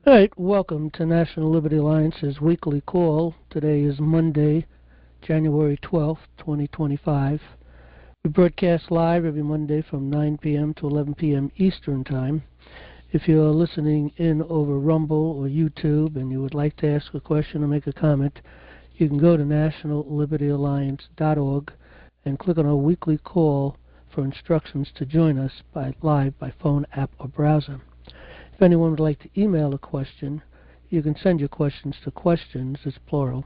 All right, welcome to National Liberty Alliance's weekly call. Today is Monday, January 12th, 2025. We broadcast live every Monday from 9 p.m. to 11 p.m. Eastern Time. If you're listening in over Rumble or YouTube and you would like to ask a question or make a comment, you can go to nationallibertyalliance.org and click on our weekly call for instructions to join us live by phone, app, or browser. If anyone would like to email a question, you can send your questions to questions, it's plural,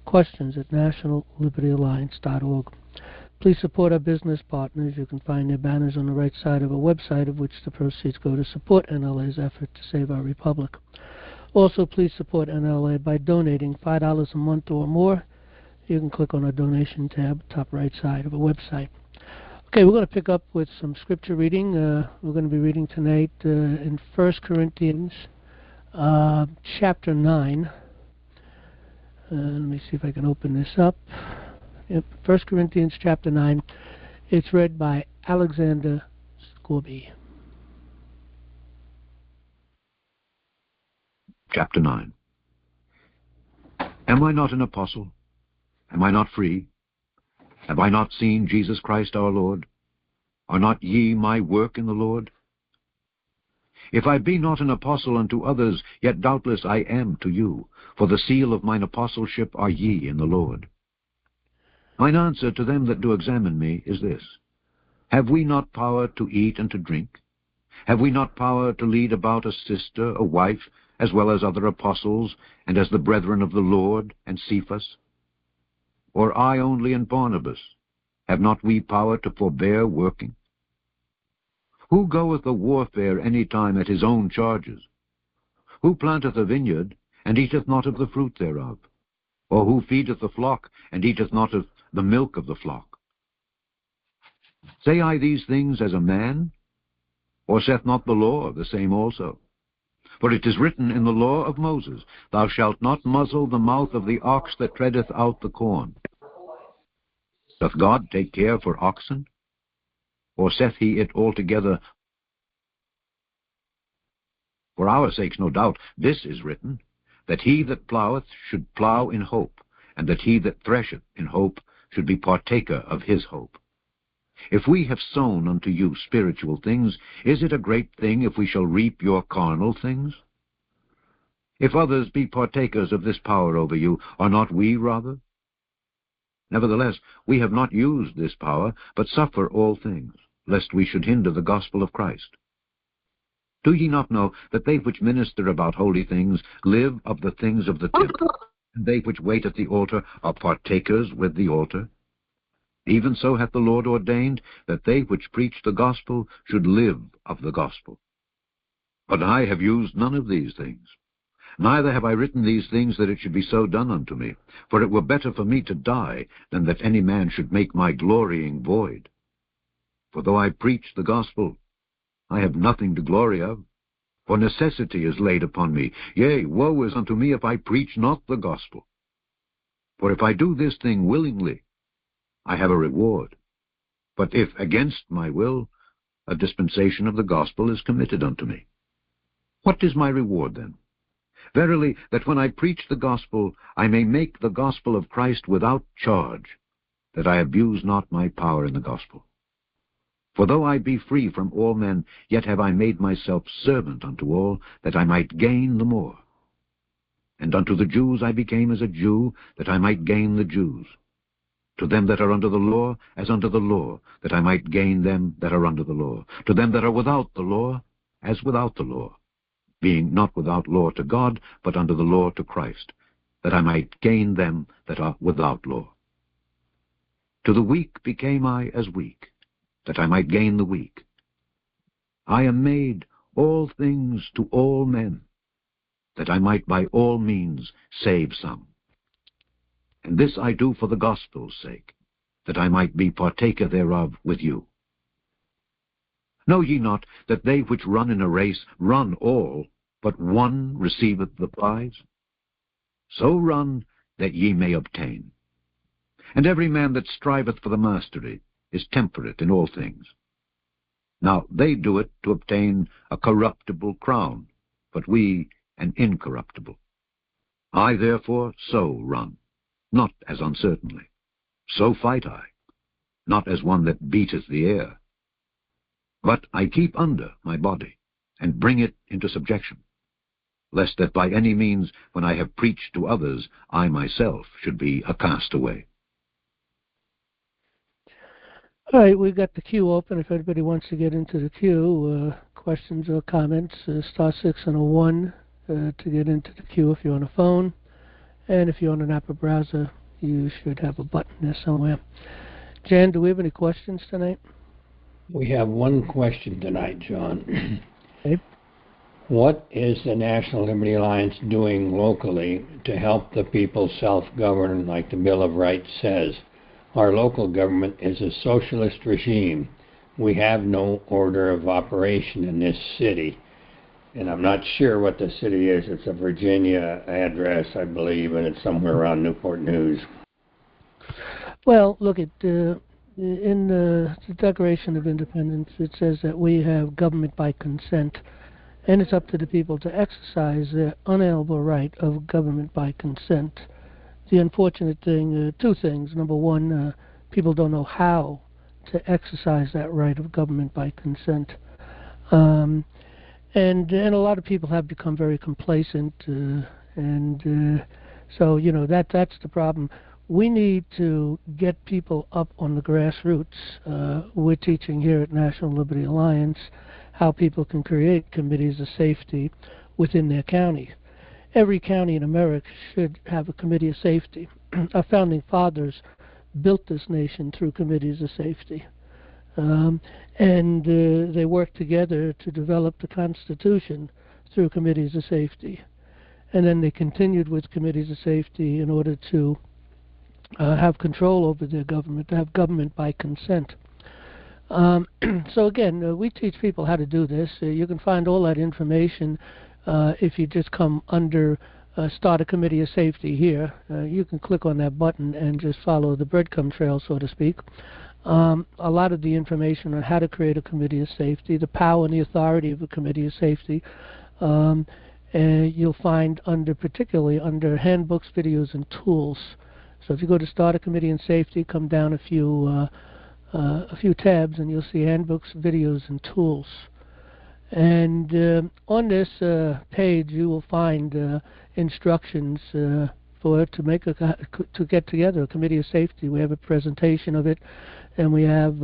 questions at nationallibertyalliance.org. Please support our business partners. You can find their banners on the right side of our website, of which the proceeds go to support NLA's effort to save our republic. Also, please support NLA by donating $5 a month or more. You can click on our donation tab, top right side of our website. Okay, we're going to pick up with some scripture reading. We're going to be reading tonight in 1 Corinthians chapter 9. Let me see if I can open this up. Yep, 1 Corinthians chapter 9. It's read by Alexander Scorby. Chapter 9. Am I not an apostle? Am I not free? Have I not seen Jesus Christ our Lord? Are not ye my work in the Lord? If I be not an apostle unto others, yet doubtless I am to you, for the seal of mine apostleship are ye in the Lord. Mine answer to them that do examine me is this: Have we not power to eat and to drink? Have we not power to lead about a sister, a wife, as well as other apostles, and as the brethren of the Lord, and Cephas? Or I only and Barnabas? Have not we power to forbear working? Who goeth a warfare any time at his own charges? Who planteth a vineyard, and eateth not of the fruit thereof? Or who feedeth the flock, and eateth not of the milk of the flock? Say I these things as a man? Or saith not the law the same also? For it is written in the law of Moses, Thou shalt not muzzle the mouth of the ox that treadeth out the corn. Doth God take care for oxen? Or saith he it altogether? For our sakes, no doubt, this is written, that he that ploweth should plow in hope, and that he that thresheth in hope should be partaker of his hope. If we have sown unto you spiritual things, is it a great thing if we shall reap your carnal things? If others be partakers of this power over you, are not we rather? Nevertheless, we have not used this power, but suffer all things, lest we should hinder the gospel of Christ. Do ye not know that they which minister about holy things live of the things of the temple, and they which wait at the altar are partakers with the altar? Even so hath the Lord ordained that they which preach the gospel should live of the gospel. But I have used none of these things. Neither have I written these things that it should be so done unto me, for it were better for me to die than that any man should make my glorying void. For though I preach the gospel, I have nothing to glory of, for necessity is laid upon me. Yea, woe is unto me if I preach not the gospel. For if I do this thing willingly, I have a reward. But if against my will, a dispensation of the gospel is committed unto me. What is my reward then? Verily, that when I preach the gospel, I may make the gospel of Christ without charge, that I abuse not my power in the gospel. For though I be free from all men, yet have I made myself servant unto all, that I might gain the more. And unto the Jews I became as a Jew, that I might gain the Jews. To them that are under the law, as under the law, that I might gain them that are under the law. To them that are without the law, as without the law, being not without law to God, but under the law to Christ, that I might gain them that are without law. To the weak became I as weak, that I might gain the weak. I am made all things to all men, that I might by all means save some. And this I do for the gospel's sake, that I might be partaker thereof with you. Know ye not that they which run in a race run all, but one receiveth the prize? So run that ye may obtain. And every man that striveth for the mastery is temperate in all things. Now they do it to obtain a corruptible crown, but we and incorruptible. I therefore so run, not as uncertainly. So fight I, not as one that beateth the air. But I keep under my body, and bring it into subjection, lest that by any means, when I have preached to others, I myself should be a castaway. All right, we've got the queue open. If anybody wants to get into the queue, questions or comments, *6 and a 1 to get into the queue if you're on a phone. And if you're on an Apple browser, you should have a button there somewhere. Jan, do we have any questions tonight? We have one question tonight, John. Okay. What is the National Liberty Alliance doing locally to help the people self-govern like the Bill of Rights says? Our local government is a socialist regime. We have no order of operation in this city. And I'm not sure what the city is. It's a Virginia address, I believe, and it's somewhere around Newport News. Well, look, in the Declaration of Independence, it says that we have government by consent, and it's up to the people to exercise their unalienable right of government by consent. The unfortunate thing, two things. Number one, people don't know how to exercise that right of government by consent. And a lot of people have become very complacent, so, you know, that's the problem. We need to get people up on the grassroots. We're teaching here at National Liberty Alliance how people can create committees of safety within their county. Every county in America should have a committee of safety. Our founding fathers built this nation through committees of safety. And they worked together to develop the Constitution through committees of safety. And then they continued with committees of safety in order to have control over their government, to have government by consent. So again, we teach people how to do this. You can find all that information if you just come under Start a Committee of Safety here. You can click on that button and just follow the breadcrumb trail, so to speak. A lot of the information on how to create a committee of safety, the power and the authority of a committee of safety, you'll find particularly under handbooks, videos, and tools. So if you go to Start a Committee on Safety, come down a few tabs, and you'll see handbooks, videos, and tools. And on this page, you will find instructions to get together a committee of safety. We have a presentation of it, and we have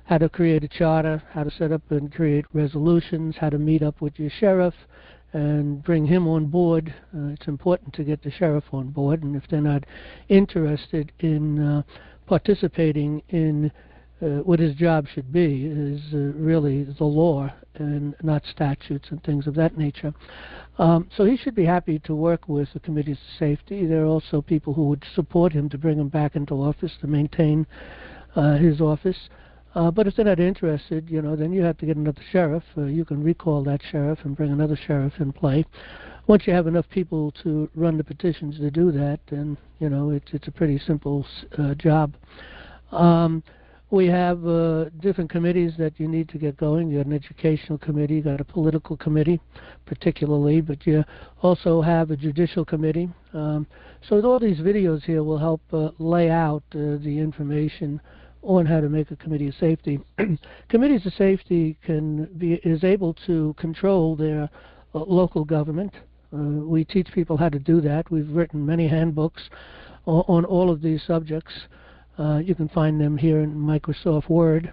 how to create a charter, how to set up and create resolutions, how to meet up with your sheriff and bring him on board. It's important to get the sheriff on board, and if they're not interested in participating in what his job should be, is really the law and not statutes and things of that nature. So he should be happy to work with the committees of safety. There are also people who would support him to bring him back into office, to maintain his office. But if they're not interested, you know, then you have to get another sheriff. You can recall that sheriff and bring another sheriff in play. Once you have enough people to run the petitions to do that, then, you know, it's a pretty simple job. We have different committees that you need to get going. You got an educational committee, you got a political committee, particularly, but you also have a judicial committee. So all these videos here will help lay out the information on how to make a committee of safety. Committees of safety is able to control their local government. We teach people how to do that. We've written many handbooks on all of these subjects. You can find them here in Microsoft Word,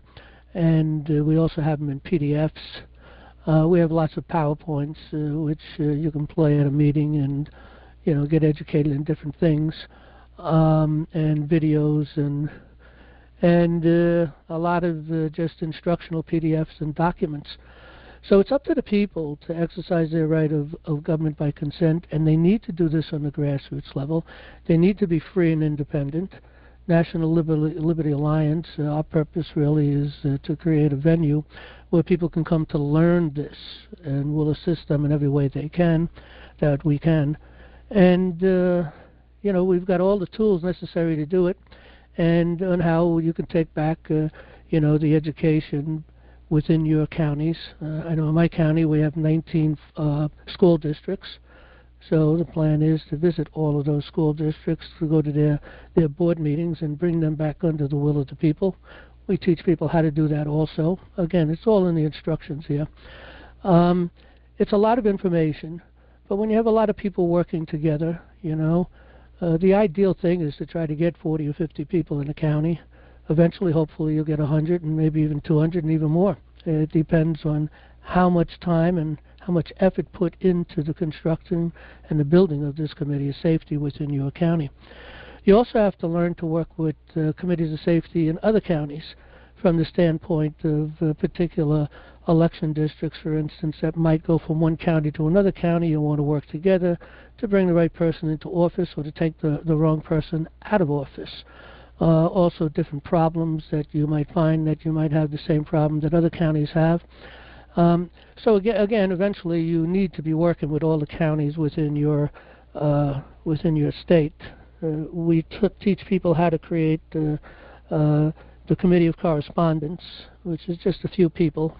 and we also have them in PDFs. We have lots of PowerPoints, which you can play at a meeting and, you know, get educated in different things, and videos and a lot of just instructional PDFs and documents. So it's up to the people to exercise their right of government by consent, and they need to do this on the grassroots level. They need to be free and independent. National Liberty Alliance, our purpose really is to create a venue where people can come to learn this, and we'll assist them in every way that we can. And, you know, we've got all the tools necessary to do it, and on how you can take back, you know, the education within your counties. I know in my county we have 19 school districts. So the plan is to visit all of those school districts, to go to their board meetings and bring them back under the will of the people. We teach people how to do that also. Again, it's all in the instructions here. It's a lot of information, but when you have a lot of people working together, you know, the ideal thing is to try to get 40 or 50 people in a county. Eventually, hopefully, you'll get 100 and maybe even 200 and even more. It depends on how much time and how much effort put into the construction and the building of this committee of safety within your county. You also have to learn to work with committees of safety in other counties from the standpoint of particular election districts, for instance, that might go from one county to another county. You want to work together to bring the right person into office or to take the wrong person out of office. Also different problems that you might find that you might have the same problem that other counties have. So again, eventually you need to be working with all the counties within your state. We teach people how to create the Committee of Correspondence, which is just a few people,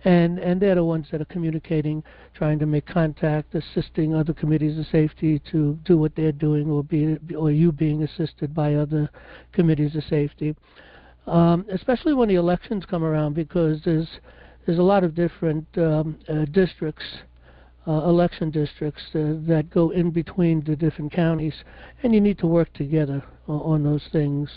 and they're the ones that are communicating, trying to make contact, assisting other committees of safety to do what they're doing, or you being assisted by other committees of safety. Especially when the elections come around, because there's a lot of different districts, election districts that go in between the different counties, and you need to work together on those things.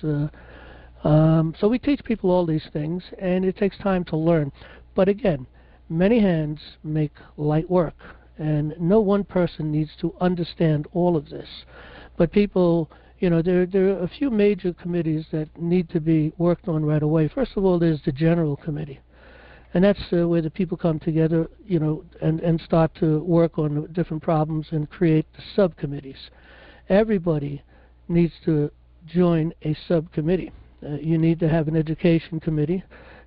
So we teach people all these things, and it takes time to learn. But again, many hands make light work, and no one person needs to understand all of this. But people, you know, there are a few major committees that need to be worked on right away. First of all, there's the General Committee. And that's where the people come together, you know, and start to work on different problems and create the subcommittees. Everybody needs to join a subcommittee. You need to have an education committee,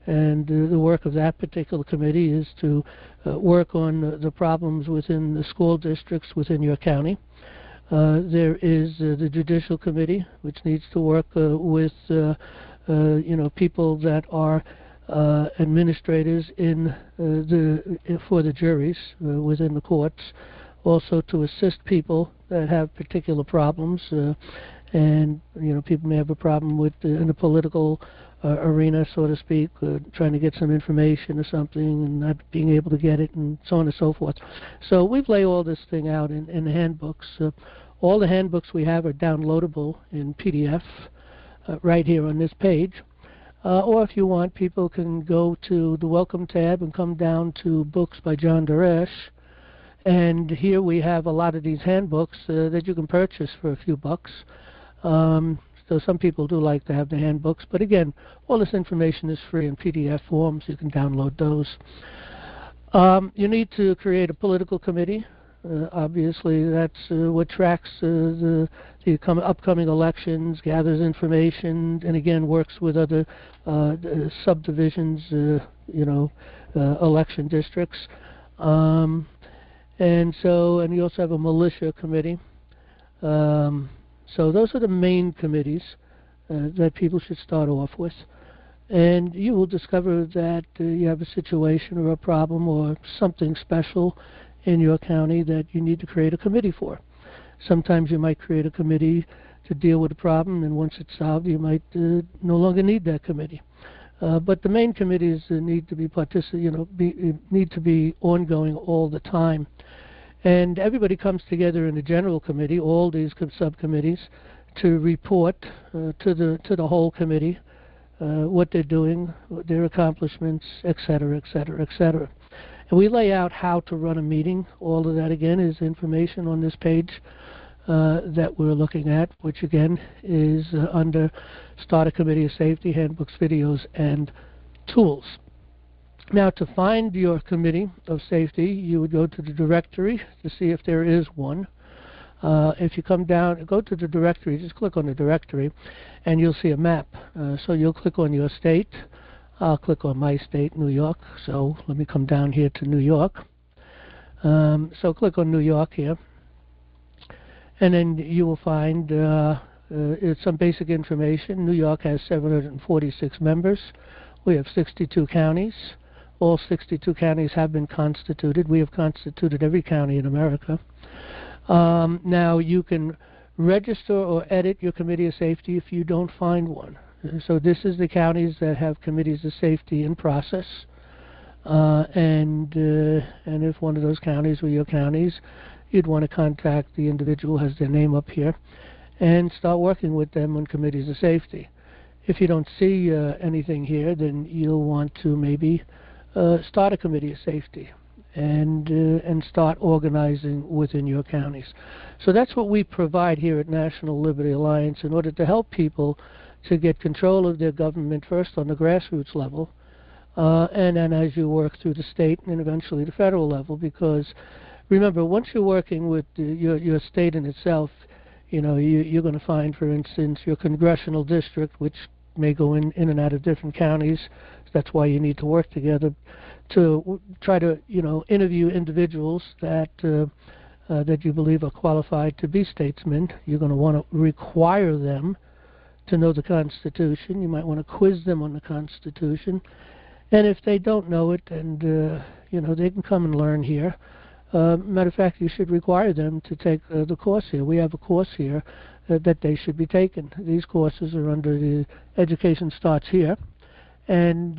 and the work of that particular committee is to work on the problems within the school districts within your county. There is the judicial committee, which needs to work with you know, people that are administrators in for the juries within the courts, also to assist people that have particular problems, and you know, people may have a problem with in the political arena, so to speak, trying to get some information or something and not being able to get it, and so on and so forth. So we've laid all this thing out in the handbooks. All the handbooks we have are downloadable in PDF right here on this page. Or if you want, people can go to the Welcome tab and come down to Books by John Daresh. And here we have a lot of these handbooks that you can purchase for a few bucks. So some people do like to have the handbooks. But again, all this information is free in PDF form, so you can download those. You need to create a political committee. Obviously, that's what tracks the upcoming elections, gathers information, and again works with other subdivisions, you know, election districts. And you also have a militia committee. So those are the main committees that people should start off with. And you will discover that you have a situation or a problem or something special in your county that you need to create a committee for. Sometimes you might create a committee to deal with a problem, and once it's solved, you might no longer need that committee. But the main committees need to be need to be ongoing all the time. And everybody comes together in the general committee, all these subcommittees, to report to the whole committee what they're doing, their accomplishments, et cetera, et cetera, et cetera. And we lay out how to run a meeting. All of that, again, is information on this page that we're looking at, which, again, is under Start a Committee of Safety, Handbooks, Videos, and Tools. Now, to find your Committee of Safety, you would go to the directory to see if there is one. If you come down, go to the directory, just click on the directory, and you'll see a map. So you'll click on your state. I'll click on my state, New York. So let me come down here to New York. So click on New York here. And then you will find some basic information. New York has 746 members. We have 62 counties. All 62 counties have been constituted. We have constituted every county in America. Now, you can register or edit your Committee of Safety if you don't find one. So this is the counties that have Committees of Safety in process. And if one of those counties were your counties, you'd want to contact the individual who has their name up here and start working with them on Committees of Safety. If you don't see anything here, then you'll want to maybe start a Committee of Safety and start organizing within your counties. So that's what we provide here at National Liberty Alliance in order to help people to get control of their government first on the grassroots level, and then as you work through the state and eventually the federal level. Because remember, once you're working with your state in itself, you know, you're going to find, for instance, your congressional district, which may go in and out of different counties. That's why you need to work together to try to, you know, interview individuals that that you believe are qualified to be statesmen. You're going to want to require them to know the Constitution. You might want to quiz them on the Constitution. And if they don't know it, and you know, they can come and learn here. Matter of fact, you should require them to take the course here. We have a course here that they should be taking. These courses are under the Education Starts Here. And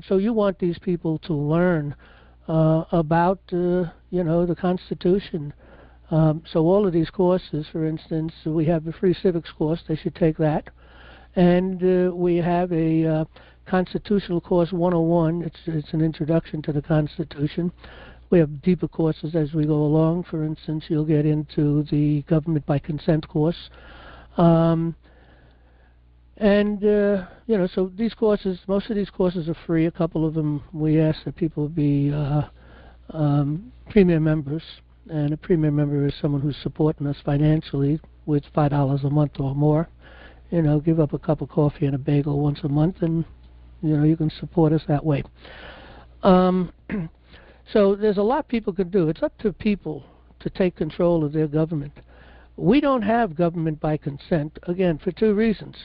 so you want these people to learn about, you know, the Constitution. So all of these courses, for instance, we have a free civics course. They should take that. And we have a Constitutional Course 101. It's an introduction to the Constitution. We have deeper courses as we go along. For instance, you'll get into the Government by Consent course. You know, so these courses, most of these courses are free. A couple of them, we ask that people be premier members. And a premier member is someone who's supporting us financially with $5 a month or more. You know, give up a cup of coffee and a bagel once a month, and, you know, you can support us that way. So there's a lot people can do. It's up to people to take control of their government. We don't have government by consent, again, for two reasons.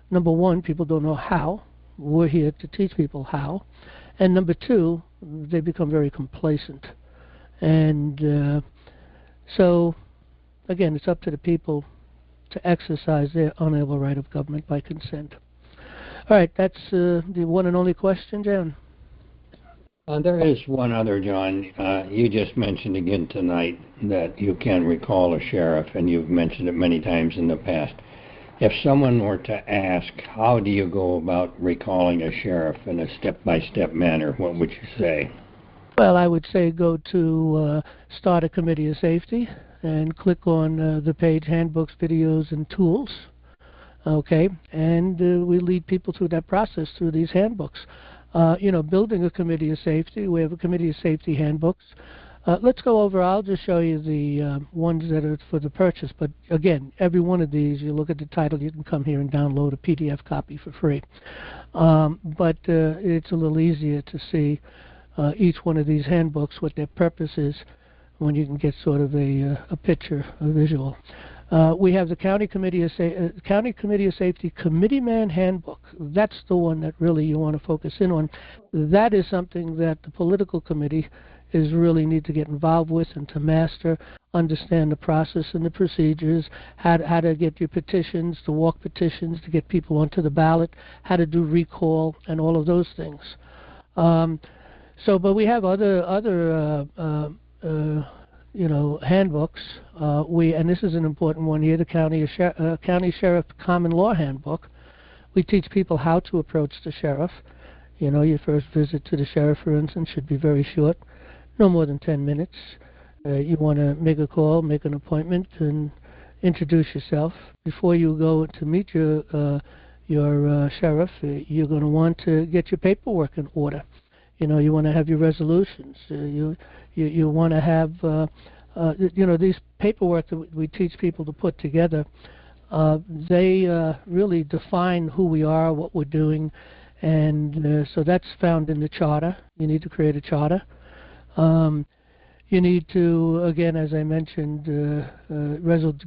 Number one, people don't know how. We're here to teach people how. And number two, they become very complacent. And so, again, it's up to the people to exercise their unalienable right of government by consent. All right, that's the one and only question, John. There is one other, John. You just mentioned again tonight that you can recall a sheriff, and you've mentioned it many times in the past. If someone were to ask, how do you go about recalling a sheriff in a step-by-step manner, what would you say? Well, I would say go to Start a Committee of Safety and click on the page Handbooks, Videos, and Tools. Okay, and we lead people through that process through these handbooks. You know, building a Committee of Safety, we have a Committee of Safety handbooks. Let's go over, I'll just show you the ones that are for the purchase, but again, every one of these, you look at the title, you can come here and download a PDF copy for free. But it's a little easier to see each one of these handbooks, what their purpose is, when you can get sort of a picture, a visual. We have the County Committee of Safety Committeeman Handbook. That's the one that really you want to focus in on. That is something that the political committee is really need to get involved with and to master, understand the process and the procedures, how to get your petitions, to walk petitions, to get people onto the ballot, how to do recall, and all of those things. But we have other you know, handbooks. And this is an important one here, the County Sheriff Common Law Handbook. We teach people how to approach the sheriff. You know, your first visit to the sheriff, for instance, should be very short, no more than 10 minutes. You want to make a call, make an appointment, and introduce yourself. Before you go to meet your sheriff, you're going to want to get your paperwork in order. You know, you want to have your resolutions. You want to have, you know, these paperwork that we teach people to put together. They really define who we are, what we're doing, and so that's found in the charter. You need to create a charter. You need to, again, as I mentioned,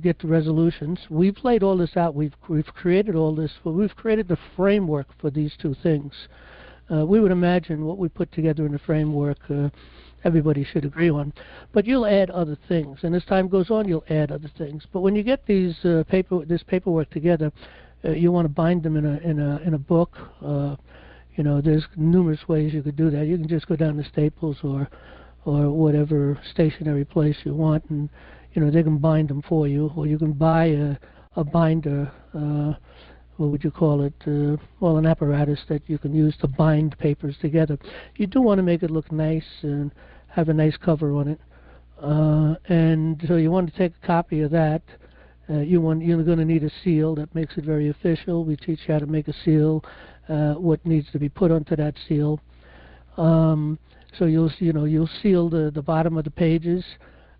get the resolutions. We've laid all this out. We've created all this. We've created the framework for these two things. We would imagine what we put together in the framework everybody should agree on. But you'll add other things, and as time goes on, you'll add other things. But when you get these this paperwork together, you want to bind them in a book. There's numerous ways you could do that. You can just go down to Staples or whatever stationery place you want, and they can bind them for you, or you can buy a binder. What would you call it? Well, an apparatus that you can use to bind papers together. You do want to make it look nice and have a nice cover on it, and so you want to take a copy of that. You're going to need a seal that makes it very official. We teach you how to make a seal, what needs to be put onto that seal. So you'll seal the bottom of the pages,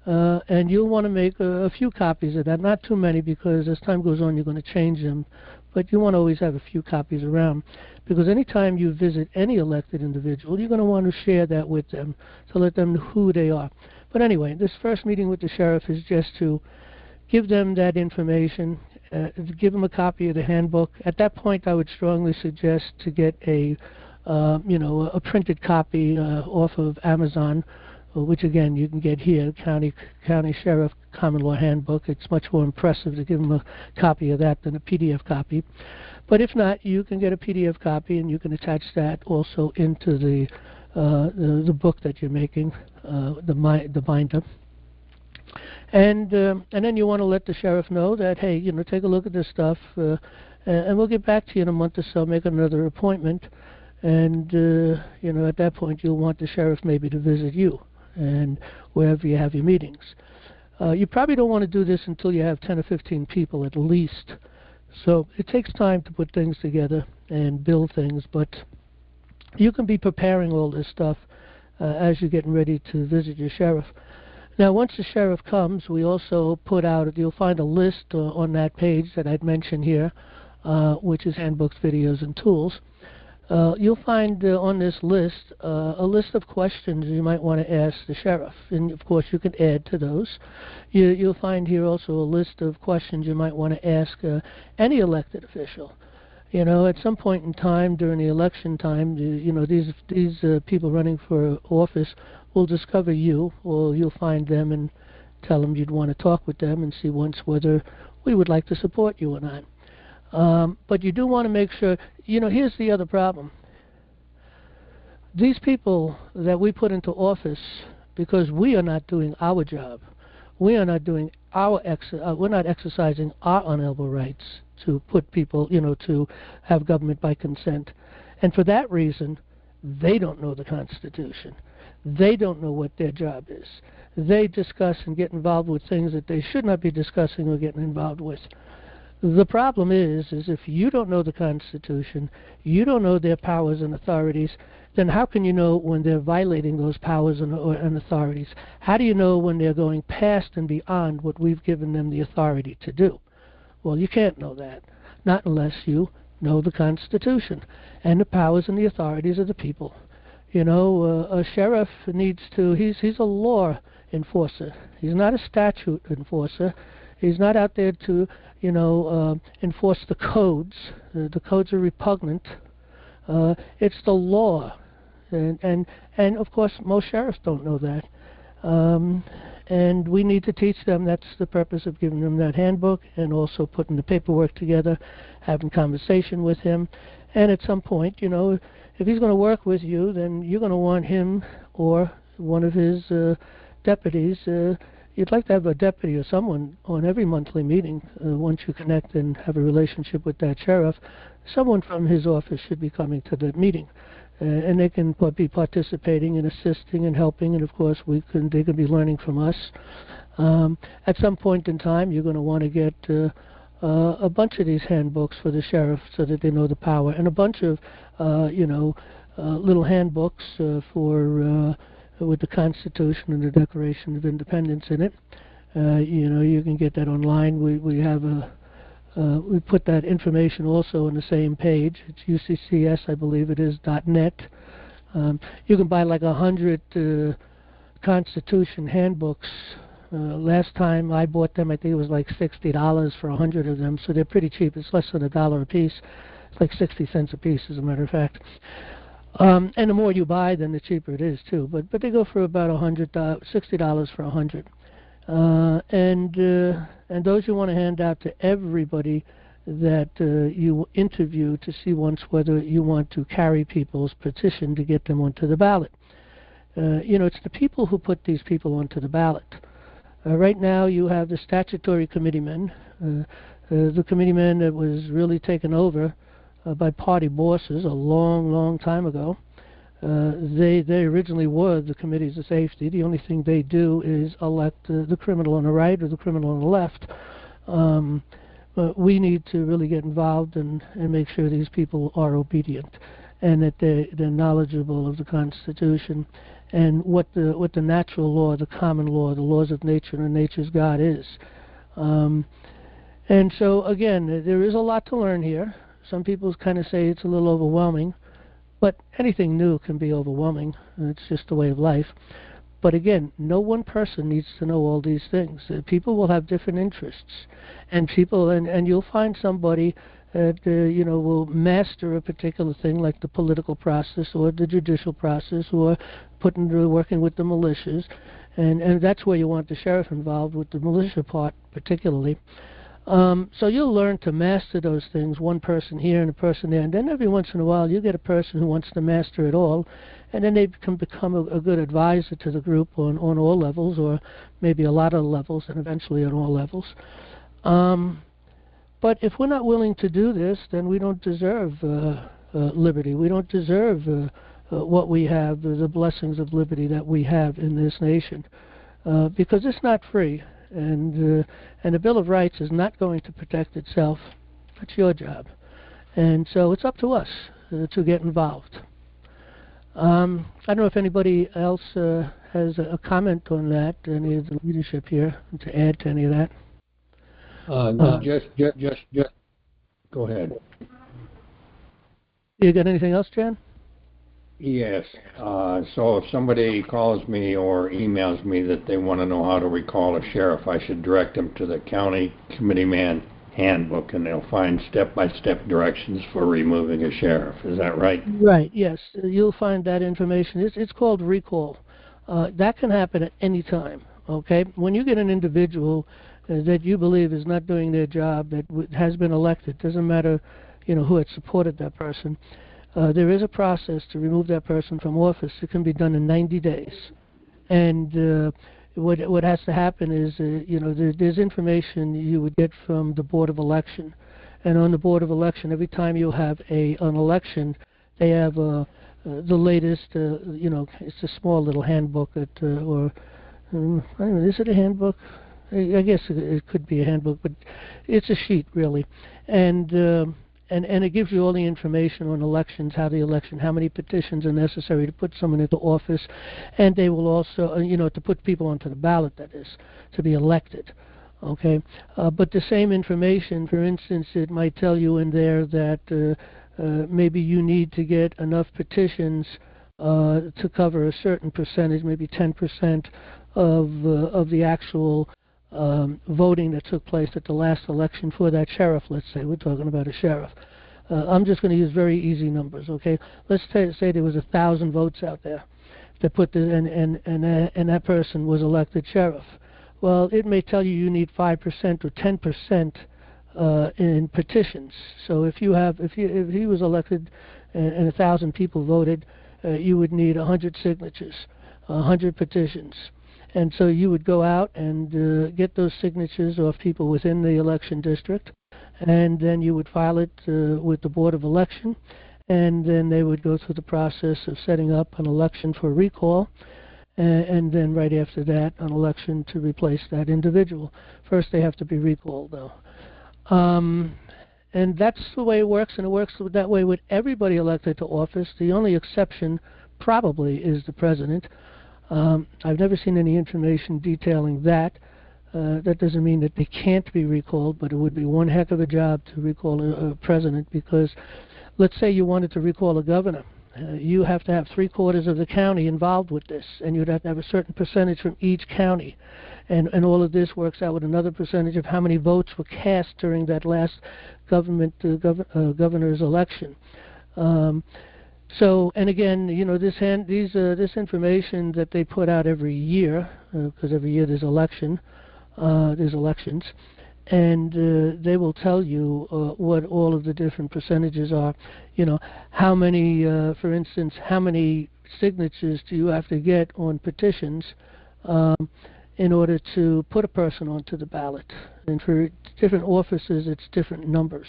and you'll want to make a few copies of that. Not too many, because as time goes on, you're going to change them. But you want to always have a few copies around, because anytime you visit any elected individual, you're going to want to share that with them to let them know who they are. But anyway, this first meeting with the sheriff is just to give them that information, give them a copy of the handbook. At that point, I would strongly suggest to get a printed copy off of Amazon, which again you can get here, County Sheriff Common Law Handbook. It's much more impressive to give them a copy of that than a PDF copy. But if not, you can get a PDF copy, and you can attach that also into the book that you're making, the binder. And then you want to let the sheriff know that, hey, take a look at this stuff, and we'll get back to you in a month or so, make another appointment. And, at that point, you'll want the sheriff maybe to visit you and wherever you have your meetings. You probably don't want to do this until you have 10 or 15 people at least. So it takes time to put things together and build things, but you can be preparing all this stuff as you're getting ready to visit your sheriff. Now, once the sheriff comes, we also put out, you'll find a list on that page that I'd mentioned here, which is Handbooks, Videos, and Tools. You'll find on this list a list of questions you might want to ask the sheriff, and of course you can add to those. You'll find here also a list of questions you might want to ask any elected official. At some point in time during the election time, these people running for office will discover you, or you'll find them and tell them you'd want to talk with them and see once whether we would like to support you or not. But you do want to make sure, here's the other problem. These people that we put into office, because we are not doing our job, we are not doing we're not exercising our unalienable rights to put people, to have government by consent. And for that reason, they don't know the Constitution. They don't know what their job is. They discuss and get involved with things that they should not be discussing or getting involved with. The problem is if you don't know the Constitution, you don't know their powers and authorities, then how can you know when they're violating those powers and authorities? How do you know when they're going past and beyond what we've given them the authority to do? Well, you can't know that, not unless you know the Constitution and the powers and the authorities of the people. A sheriff needs to, he's a law enforcer. He's not a statute enforcer. He's not out there to, enforce the codes. The codes are repugnant. It's the law. And of course, most sheriffs don't know that. And we need to teach them. That's the purpose of giving them that handbook, and also putting the paperwork together, having conversation with him. And at some point, if he's going to work with you, then you're going to want him or one of his deputies. You'd like to have a deputy or someone on every monthly meeting. Once you connect and have a relationship with that sheriff, someone from his office should be coming to that meeting. And they can be participating and assisting and helping, and of course they can be learning from us. At some point in time, you're going to want to get a bunch of these handbooks for the sheriff so that they know the power, and a bunch of little handbooks with the Constitution and the Declaration of Independence in it. You can get that online. We have we put that information also on the same page. It's UCCS, I believe it is, .net. You can buy like 100 Constitution handbooks. Last time I bought them, I think it was like $60 for 100 of them, so they're pretty cheap. It's less than $1 a piece. It's like 60 cents a piece, as a matter of fact. And the more you buy, then the cheaper it is too. But they go for about $60 for 100. And those you want to hand out to everybody that you interview to see once whether you want to carry people's petition to get them onto the ballot. It's the people who put these people onto the ballot. Right now you have the statutory committeemen, the committeemen that was really taken over by party bosses a long time ago. They originally were the committees of safety. The only thing they do is elect the criminal on the right or the criminal on the left. But we need to really get involved and make sure these people are obedient and that they're knowledgeable of the Constitution and what the natural law, the common law, the laws of nature and nature's God is. And so, again, there is a lot to learn here. Some people kind of say it's a little overwhelming, but anything new can be overwhelming. It's just the way of life. But again, no one person needs to know all these things. People will have different interests, and you'll find somebody that will master a particular thing, like the political process or the judicial process, or working with the militias, and that's where you want the sheriff involved with the militia part, particularly. So you'll learn to master those things, one person here and a person there, and then every once in a while you get a person who wants to master it all, and then they can become a good advisor to the group on all levels, or maybe a lot of levels, and eventually on all levels. But if we're not willing to do this, then we don't deserve liberty. We don't deserve what we have, the blessings of liberty that we have in this nation, because it's not free. And the Bill of Rights is not going to protect itself. That's your job. And so it's up to us to get involved. I don't know if anybody else has a comment on that, any of the leadership here, to add to any of that. Just go ahead. You got anything else, Jan? Yes. So if somebody calls me or emails me that they want to know how to recall a sheriff, I should direct them to the County Committeeman Handbook, and they'll find step-by-step directions for removing a sheriff. Is that right? Right, yes. You'll find that information. It's called recall. That can happen at any time, okay? When you get an individual that you believe is not doing their job, that has been elected, doesn't matter who had supported that person, there is a process to remove that person from office. It can be done in 90 days. And what has to happen is, there's information you would get from the Board of Election. And on the Board of Election, every time you have an election, they have the latest, it's a small little handbook I don't know, is it a handbook? I guess it could be a handbook, but it's a sheet, really. And it gives you all the information on elections, how many petitions are necessary to put someone into office, and they will also, to put people onto the ballot, that is, to be elected. Okay, but the same information, for instance, it might tell you in there that maybe you need to get enough petitions to cover a certain percentage, maybe 10% of the actual voting that took place at the last election for that sheriff. Let's say we're talking about a sheriff. I'm just going to use very easy numbers, okay? Let's say there was 1,000 votes out there that put and that person was elected sheriff. Well, it may tell you need 5% or 10% in petitions. So if he was elected and 1,000 people voted, you would need 100 signatures, 100 petitions. And so you would go out and get those signatures off people within the election district, and then you would file it with the Board of Election, and then they would go through the process of setting up an election for recall, and then right after that, an election to replace that individual. First, they have to be recalled, though. And that's the way it works, and it works that way with everybody elected to office. The only exception probably is the president. I've never seen any information detailing that. That doesn't mean that they can't be recalled, but it would be one heck of a job to recall a president, because let's say you wanted to recall a governor. You have to have 3/4 of the county involved with this, and you'd have to have a certain percentage from each county. And all of this works out with another percentage of how many votes were cast during that last governor's election. So, and again, this information that they put out every year, because every year there's elections, and they will tell you what all of the different percentages are. How many, for instance, how many signatures do you have to get on petitions in order to put a person onto the ballot? And for different offices, it's different numbers.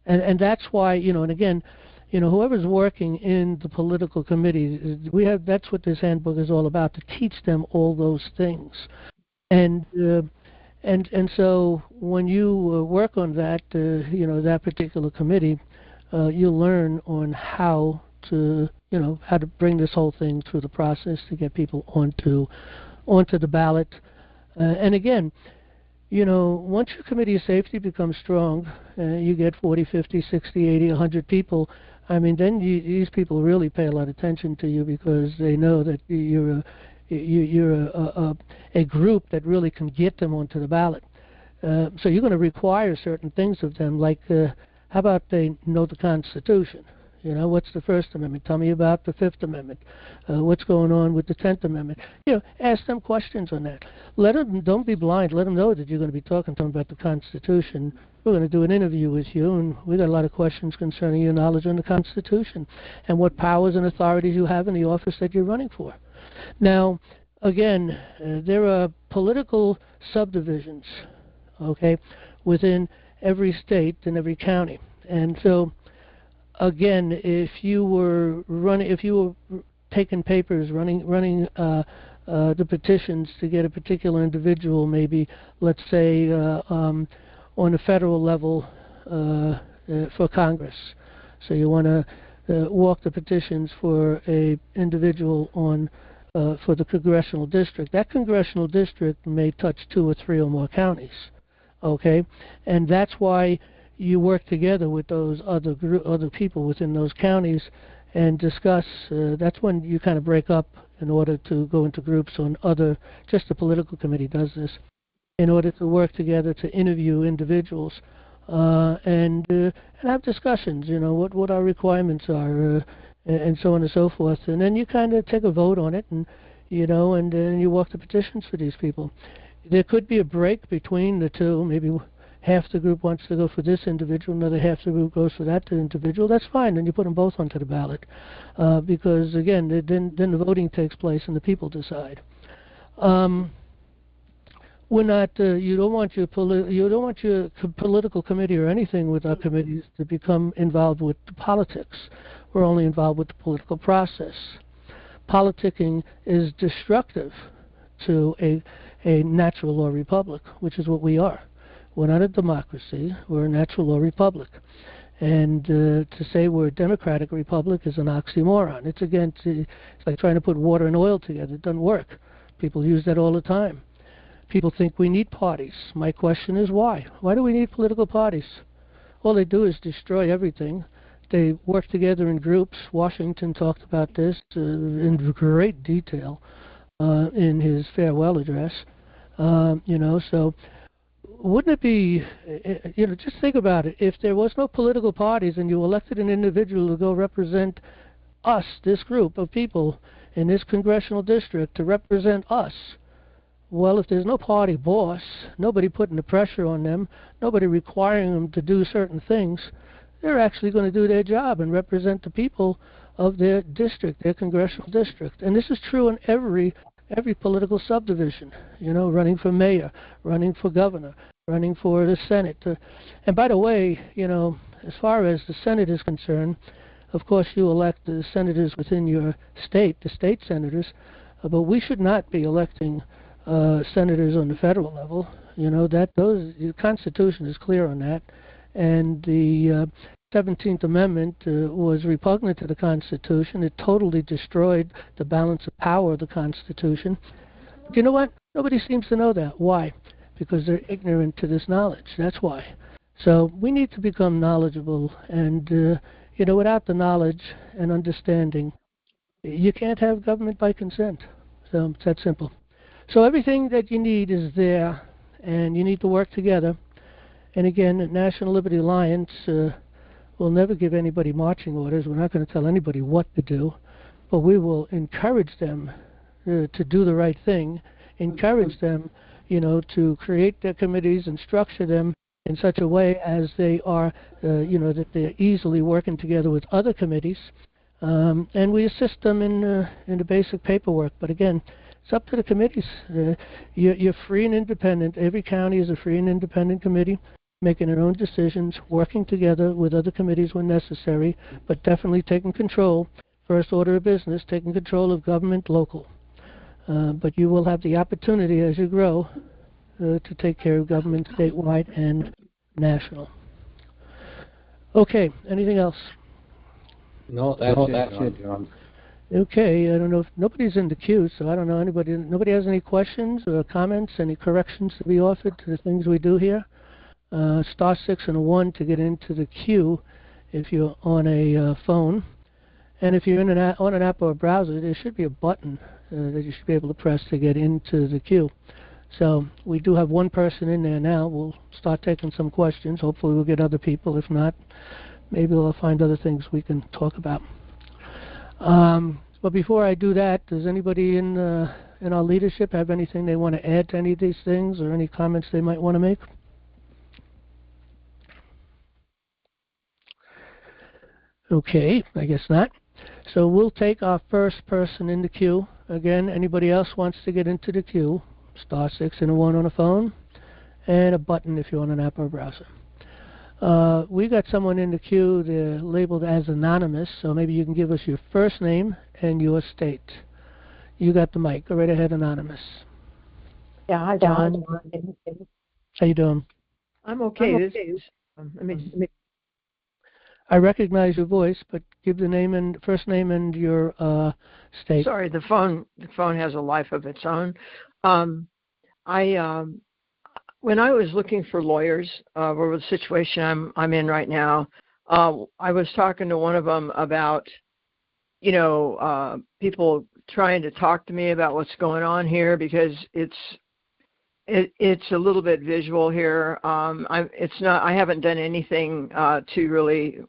And that's why, and again, whoever's working in the political committee, that's what this handbook is all about, to teach them all those things. And so when you work on that, that particular committee, you learn on how to bring this whole thing through the process to get people onto the ballot. And again, once your committee of safety becomes strong, you get 40, 50, 60, 80, 100 people. I mean, then these people really pay a lot of attention to you because they know that you're a group that really can get them onto the ballot. So you're going to require certain things of them, like how about they know the Constitution? What's the First Amendment? Tell me about the Fifth Amendment. What's going on with the 10th Amendment? Ask them questions on that. Don't be blind. Let them know that you're going to be talking to them about the Constitution. We're going to do an interview with you, and we got a lot of questions concerning your knowledge on the Constitution and what powers and authorities you have in the office that you're running for. Now, again, there are political subdivisions, okay, within every state and every county. And so, again, if you were taking papers, running the petitions to get a particular individual, maybe, let's say, on a federal level for Congress. So you want to walk the petitions for a individual for the congressional district. That congressional district may touch 2 or 3 or more counties, okay? And that's why you work together with those other people within those counties and discuss. That's when you kind of break up in order to go into groups on just the political committee does this, in order to work together to interview individuals and have discussions, what our requirements are, and so on and so forth. And then you kind of take a vote on it, and then you walk the petitions for these people. There could be a break between the two. Maybe half the group wants to go for this individual, another half the group goes for that individual. That's fine. Then you put them both onto the ballot, because again, then the voting takes place and the people decide. We're not. You don't want your political committee or anything with our committees to become involved with politics. We're only involved with the political process. Politicking is destructive to a natural law republic, which is what we are. We're not a democracy. We're a natural law republic. And to say we're a democratic republic is an oxymoron. It's like trying to put water and oil together. It doesn't work. People use that all the time. People think we need parties. My question is why? Why do we need political parties? All they do is destroy everything. They work together in groups. Washington talked about this in great detail in his farewell address. So wouldn't it be, just think about it. If there was no political parties and you elected an individual to go represent us, this group of people in this congressional district, to represent us, well, if there's no party boss, nobody putting the pressure on them, nobody requiring them to do certain things, they're actually going to do their job and represent the people of their district, their congressional district. And this is true in every political subdivision, running for mayor, running for governor, running for the Senate. And by the way, as far as the Senate is concerned, of course you elect the senators within your state, the state senators, but we should not be electing senators on the federal level. The Constitution is clear on that, and the 17th Amendment was repugnant to the Constitution. It totally destroyed the balance of power of the Constitution. But you know what? Nobody seems to know that. Why? Because they're ignorant to this knowledge. That's why. So we need to become knowledgeable, and without the knowledge and understanding, you can't have government by consent. So it's that simple. So everything that you need is there, and you need to work together. And again, at National Liberty Alliance, We'll never give anybody marching orders. We're not going to tell anybody what to do, but we will encourage them to do the right thing, encourage them, to create their committees and structure them in such a way as they are, that they're easily working together with other committees, and we assist them in the basic paperwork. But again, it's up to the committees. You're free and independent. Every county is a free and independent committee, making their own decisions, working together with other committees when necessary, but definitely taking control, first order of business, taking control of government local. But you will have the opportunity as you grow to take care of government statewide and national. Okay, anything else? No, that's it, John. Okay, I don't know if nobody's in the queue, so I don't know nobody has any questions or comments, any corrections to be offered to the things we do here. Star 6 and a 1 to get into the queue if you're on a phone. And if you're on an app or a browser, there should be a button that you should be able to press to get into the queue. So we do have one person in there now. We'll start taking some questions. Hopefully we'll get other people. If not, maybe we'll find other things we can talk about. But before I do that, does anybody in our leadership have anything they want to add to any of these things or any comments they might want to make? Okay, I guess not. So we'll take our first person in the queue. Again, anybody else wants to get into the queue, star 6 and a 1 on a phone, and a button if you're on an app or browser. We got someone in the queue. They're labeled as anonymous, so maybe you can give us your first name and your state. You got the mic. Go right ahead, anonymous. Yeah, hi, John. How you doing? I'm okay. I recognize your voice, but give the name and first name and your state. Sorry, the phone has a life of its own. When I was looking for lawyers over the situation I'm in right now, I was talking to one of them about, people trying to talk to me about what's going on here because it's a little bit visual here. I haven't done anything to really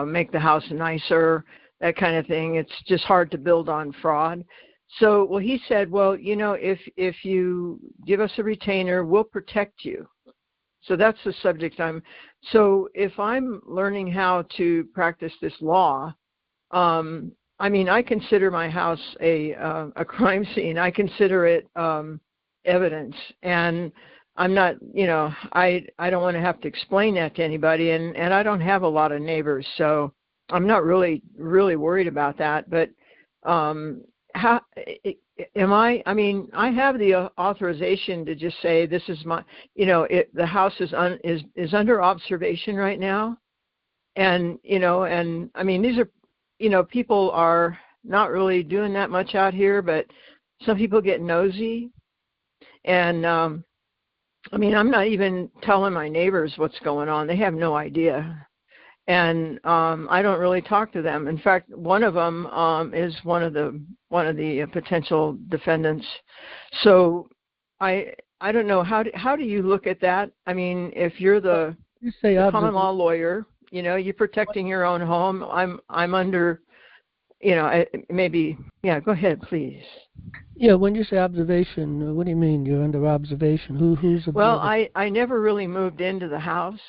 make the house nicer, that kind of thing. It's just hard to build on fraud. So, he said, if you give us a retainer, we'll protect you. So that's the subject so if I'm learning how to practice this law, I consider my house a crime scene. I consider it evidence, and I'm not, I don't want to have to explain that to anybody, and I don't have a lot of neighbors, so I'm not really worried about that. But how am I? I have the authorization to just say this is my, the house is under observation right now, and these are, people are not really doing that much out here, but some people get nosy, and I'm not even telling my neighbors what's going on. They have no idea. And I don't really talk to them. In fact, one of them is one of the potential defendants. So I don't know, how do you look at that? If you're the common law lawyer, you're protecting your own home. I'm under, maybe, yeah. Go ahead, please. Yeah, when you say observation, what do you mean? You're under observation? Who's observing? Well, I never really moved into the house.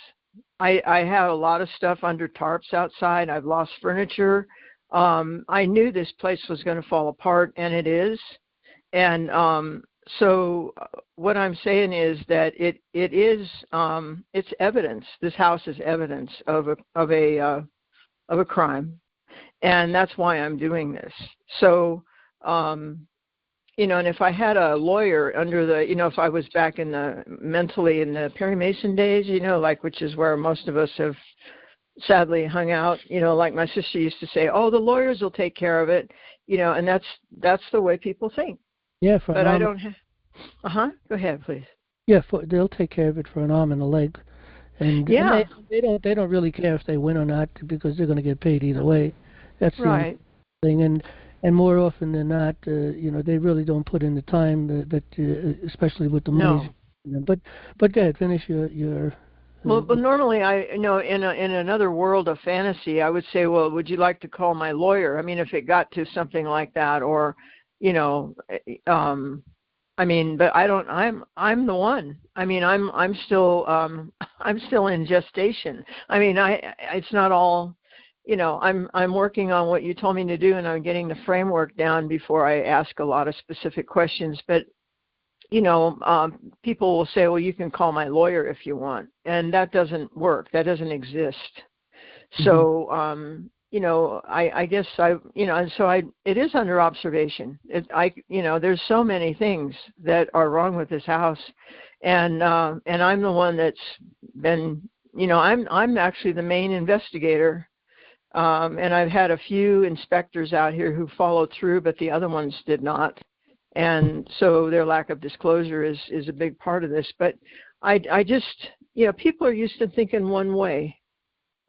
I have a lot of stuff under tarps outside. I've lost furniture. I knew this place was going to fall apart, and it is. And so what I'm saying is that it is it's evidence. This house is evidence of a crime, and that's why I'm doing this. So and if I had a lawyer under the, if I was back in mentally in the Perry Mason days, which is where most of us have sadly hung out, like my sister used to say, oh, the lawyers will take care of it, and that's the way people think. Yeah, but I don't have. Go ahead, please. Yeah, they'll take care of it for an arm and a leg, and yeah, and they don't really care if they win or not because they're going to get paid either way. That's right. The thing, and more often than not, they really don't put in the time that especially with the money. No. But go ahead, finish your Well, but normally, in another world of fantasy, I would say, well, would you like to call my lawyer? I mean, if it got to something like that, or, but I don't. I'm the one. I mean, I'm still in gestation. I mean, it's not all. I'm working on what you told me to do, and I'm getting the framework down before I ask a lot of specific questions. But people will say, well, you can call my lawyer if you want, and that doesn't work. That doesn't exist. Mm-hmm. So, I guess it is under observation. There's so many things that are wrong with this house, and I'm the one that's been, I'm actually the main investigator, and I've had a few inspectors out here who followed through, but the other ones did not. And so their lack of disclosure is a big part of this. But I just, people are used to thinking one way,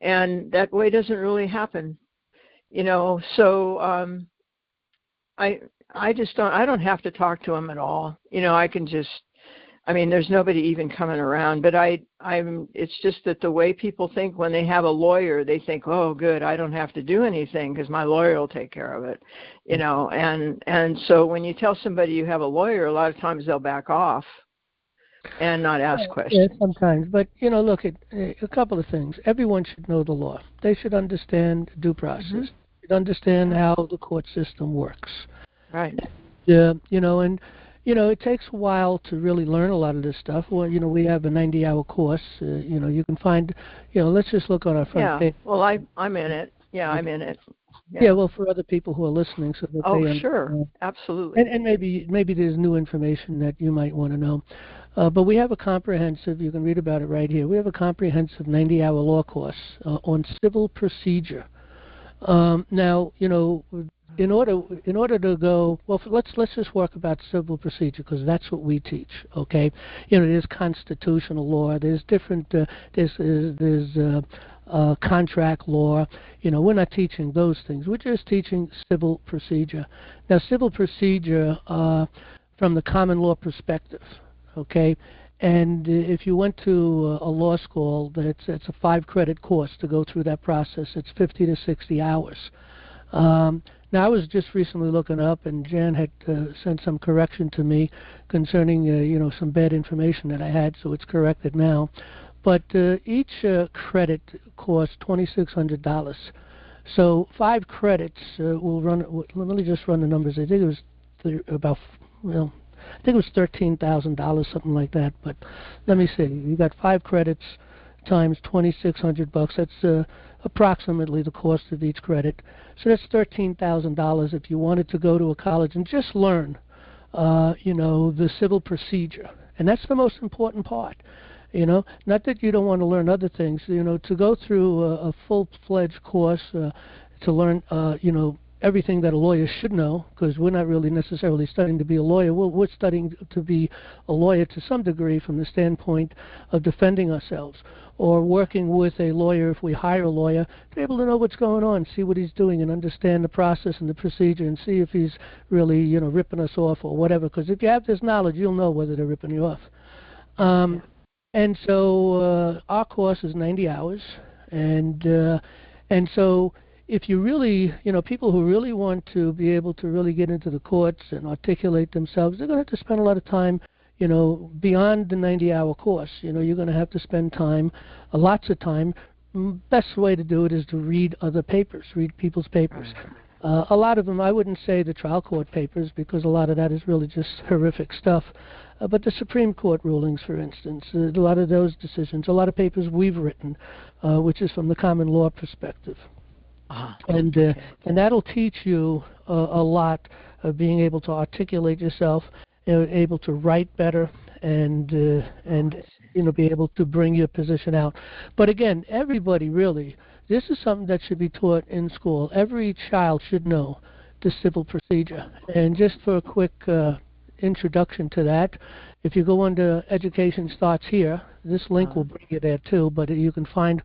and that way doesn't really happen, So I don't have to talk to them at all. I can just, there's nobody even coming around. But it's just that the way people think when they have a lawyer, they think, oh, good, I don't have to do anything because my lawyer will take care of it, And so when you tell somebody you have a lawyer, a lot of times they'll back off and not ask questions. Yeah, sometimes. But, look, a couple of things. Everyone should know the law. They should understand due process. Mm-hmm. They should understand how the court system works. Right. It takes a while to really learn a lot of this stuff. Well, we have a 90-hour course. You can find, let's just look on our front page. Well, I'm in it. Yeah, I'm in it. Yeah, well, for other people who are listening, so that they sure, absolutely. And maybe there's new information that you might want to know. But we have a comprehensive. You can read about it right here. We have a comprehensive 90-hour law course on civil procedure. Now, in order to go, well, let's just work about civil procedure because that's what we teach. Okay, there's constitutional law. There's different. There's contract law. We're not teaching those things. We're just teaching civil procedure. Now, civil procedure from the common law perspective. Okay. And if you went to a law school, it's a 5-credit course to go through that process. It's 50 to 60 hours. Now, I was just recently looking up, and Jan had sent some correction to me concerning, some bad information that I had, so it's corrected now. But each credit costs $2,600. So 5 credits will run. Let me just run the numbers. I think it was I think it was $13,000, something like that. But let me see. You got 5 credits times $2,600. That's approximately the cost of each credit. So that's $13,000 if you wanted to go to a college and just learn, the civil procedure. And that's the most important part. Not that you don't want to learn other things. To go through a full-fledged course to learn, everything that a lawyer should know, because we're not really necessarily studying to be a lawyer. We're studying to be a lawyer to some degree from the standpoint of defending ourselves or working with a lawyer if we hire a lawyer to be able to know what's going on, see what he's doing, and understand the process and the procedure and see if he's really, ripping us off or whatever. Because if you have this knowledge, you'll know whether they're ripping you off. And so our course is 90 hours, and so if you really, people who really want to be able to really get into the courts and articulate themselves, they're going to have to spend a lot of time, beyond the 90-hour course. You're going to have to spend time, lots of time. Best way to do it is to read other papers, read people's papers. A lot of them, I wouldn't say the trial court papers, because a lot of that is really just horrific stuff. But the Supreme Court rulings, for instance, a lot of those decisions, a lot of papers we've written, which is from the common law perspective. And that'll teach you a lot of being able to articulate yourself, able to write better, and be able to bring your position out. But again, everybody really, this is something that should be taught in school. Every child should know the civil procedure. And just for a quick introduction to that, if you go under Education Starts Here, this link will bring you there too, but you can find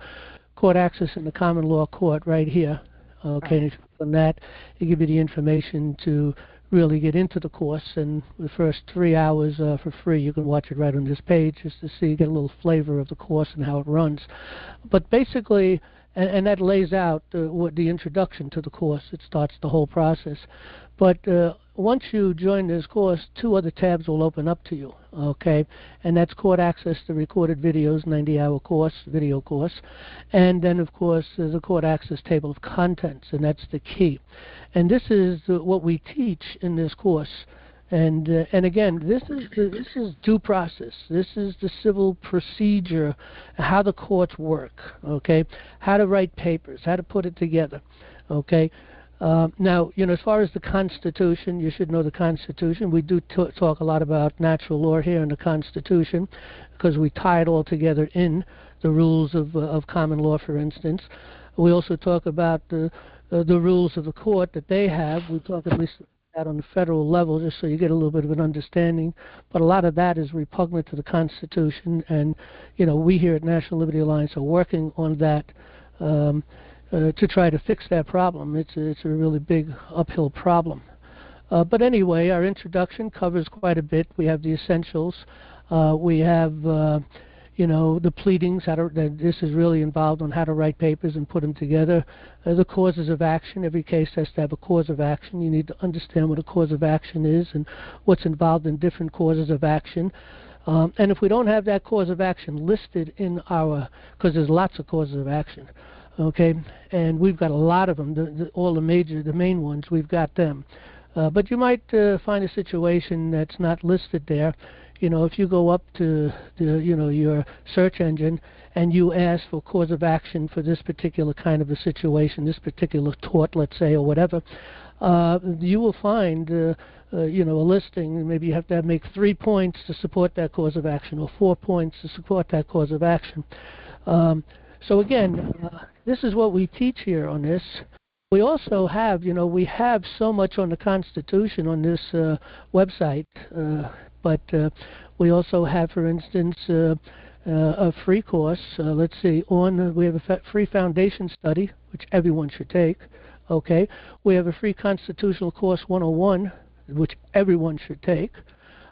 court access in the common law court right here. Okay, and if you click on that, it gives you the information to really get into the course. And the first 3 hours for free, you can watch it right on this page just to see, get a little flavor of the course and how it runs. But basically, and that lays out what the introduction to the course. It starts the whole process. But once you join this course, 2 other tabs will open up to you, okay? And that's court access to recorded videos, 90-hour course, video course. And then, of course, there's a court access table of contents, and that's the key. And this is what we teach in this course. And again, this is due process. This is the civil procedure, how the courts work, okay? How to write papers, how to put it together, okay? Now, as far as the Constitution, you should know the Constitution. We do talk a lot about natural law here in the Constitution because we tie it all together in the rules of common law, for instance. We also talk about the rules of the court that they have. We talk at least that on the federal level, just so you get a little bit of an understanding. But a lot of that is repugnant to the Constitution, and we here at National Liberty Alliance are working on that to try to fix that problem. It's a really big uphill problem. But anyway, our introduction covers quite a bit. We have the essentials. We have the pleadings, this is really involved on how to write papers and put them together. The causes of action, every case has to have a cause of action. You need to understand what a cause of action is and what's involved in different causes of action. And if we don't have that cause of action listed in because there's lots of causes of action, okay, and we've got a lot of them, all the main ones, we've got them. But you might find a situation that's not listed there. If you go up to your search engine and you ask for cause of action for this particular kind of a situation, this particular tort, let's say, or whatever, you will find a listing. Maybe you have to make 3 points to support that cause of action, or 4 points to support that cause of action. So again, this is what we teach here on this. We also have, we have so much on the Constitution on this website, but we also have, for instance, a free course. Let's see, we have a free foundation study, which everyone should take. Okay, we have a free Constitutional Course 101, which everyone should take.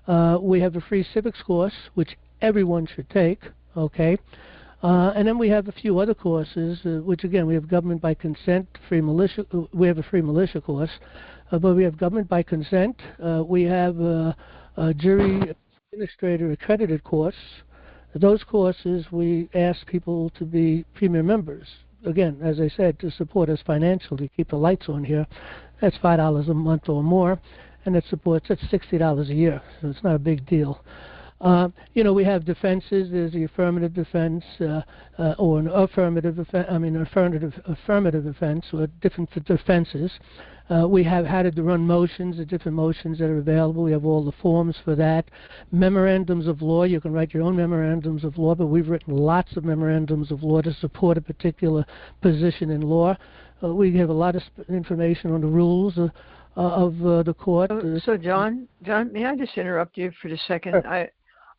We have a free civics course, which everyone should take. Okay. And then we have a few other courses, which again, we have government by consent, free militia. We have a free militia course, but we have government by consent. We have a jury administrator accredited course. Those courses, we ask people to be premier members. Again, as I said, to support us financially, keep the lights on here. That's $5 a month or more, and that's $60 a year, so it's not a big deal. We have defenses. There's the affirmative defense or an affirmative defense, or different defenses. We have how to run motions, the different motions that are available. We have all the forms for that. Memorandums of law. You can write your own memorandums of law, but we've written lots of memorandums of law to support a particular position in law. We have a lot of information on the rules of the court. So John, may I just interrupt you for a second? Sure.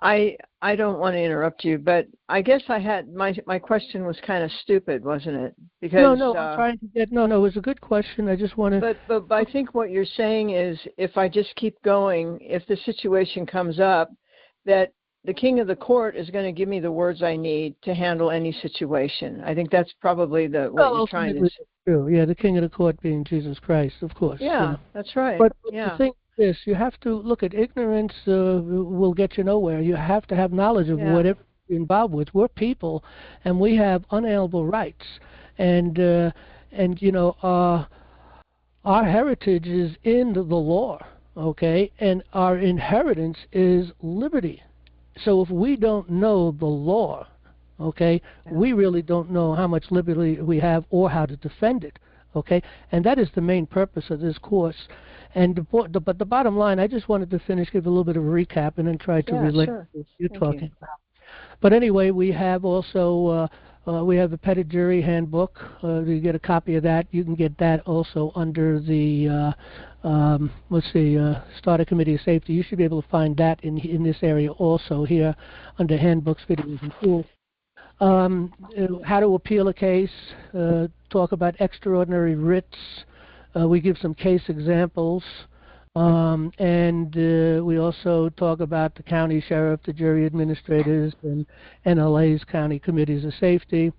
I don't want to interrupt you, but I guess I had my question was kind of stupid, wasn't it? Because no, I'm trying to get it was a good question. I just want to. But I think what you're saying is, if I just keep going, if the situation comes up, that the king of the court is going to give me the words I need to handle any situation. I think that's probably what you're trying to say. True. Yeah, the king of the court being Jesus Christ, of course. Yeah, that's right. But the thing is, you have to look at ignorance will get you nowhere. You have to have knowledge of whatever you're involved with. We're people, and we have unalienable rights, and our heritage is in the law, okay, and our inheritance is liberty. So if we don't know the law, okay, we really don't know how much liberty we have or how to defend it, okay, and that is the main purpose of this course. And but the bottom line, I just wanted to give a little bit of a recap and then try to relate to what you're talking about. But anyway, we have also we have a Petit jury handbook. You get a copy of that. You can get that also under the Starter Committee of Safety. You should be able to find that in this area also here under handbooks, videos, and tools. How to appeal a case. Talk about extraordinary writs. We give some case examples. And we also talk about the county sheriff, the jury administrators, and NLA's county committees of safety.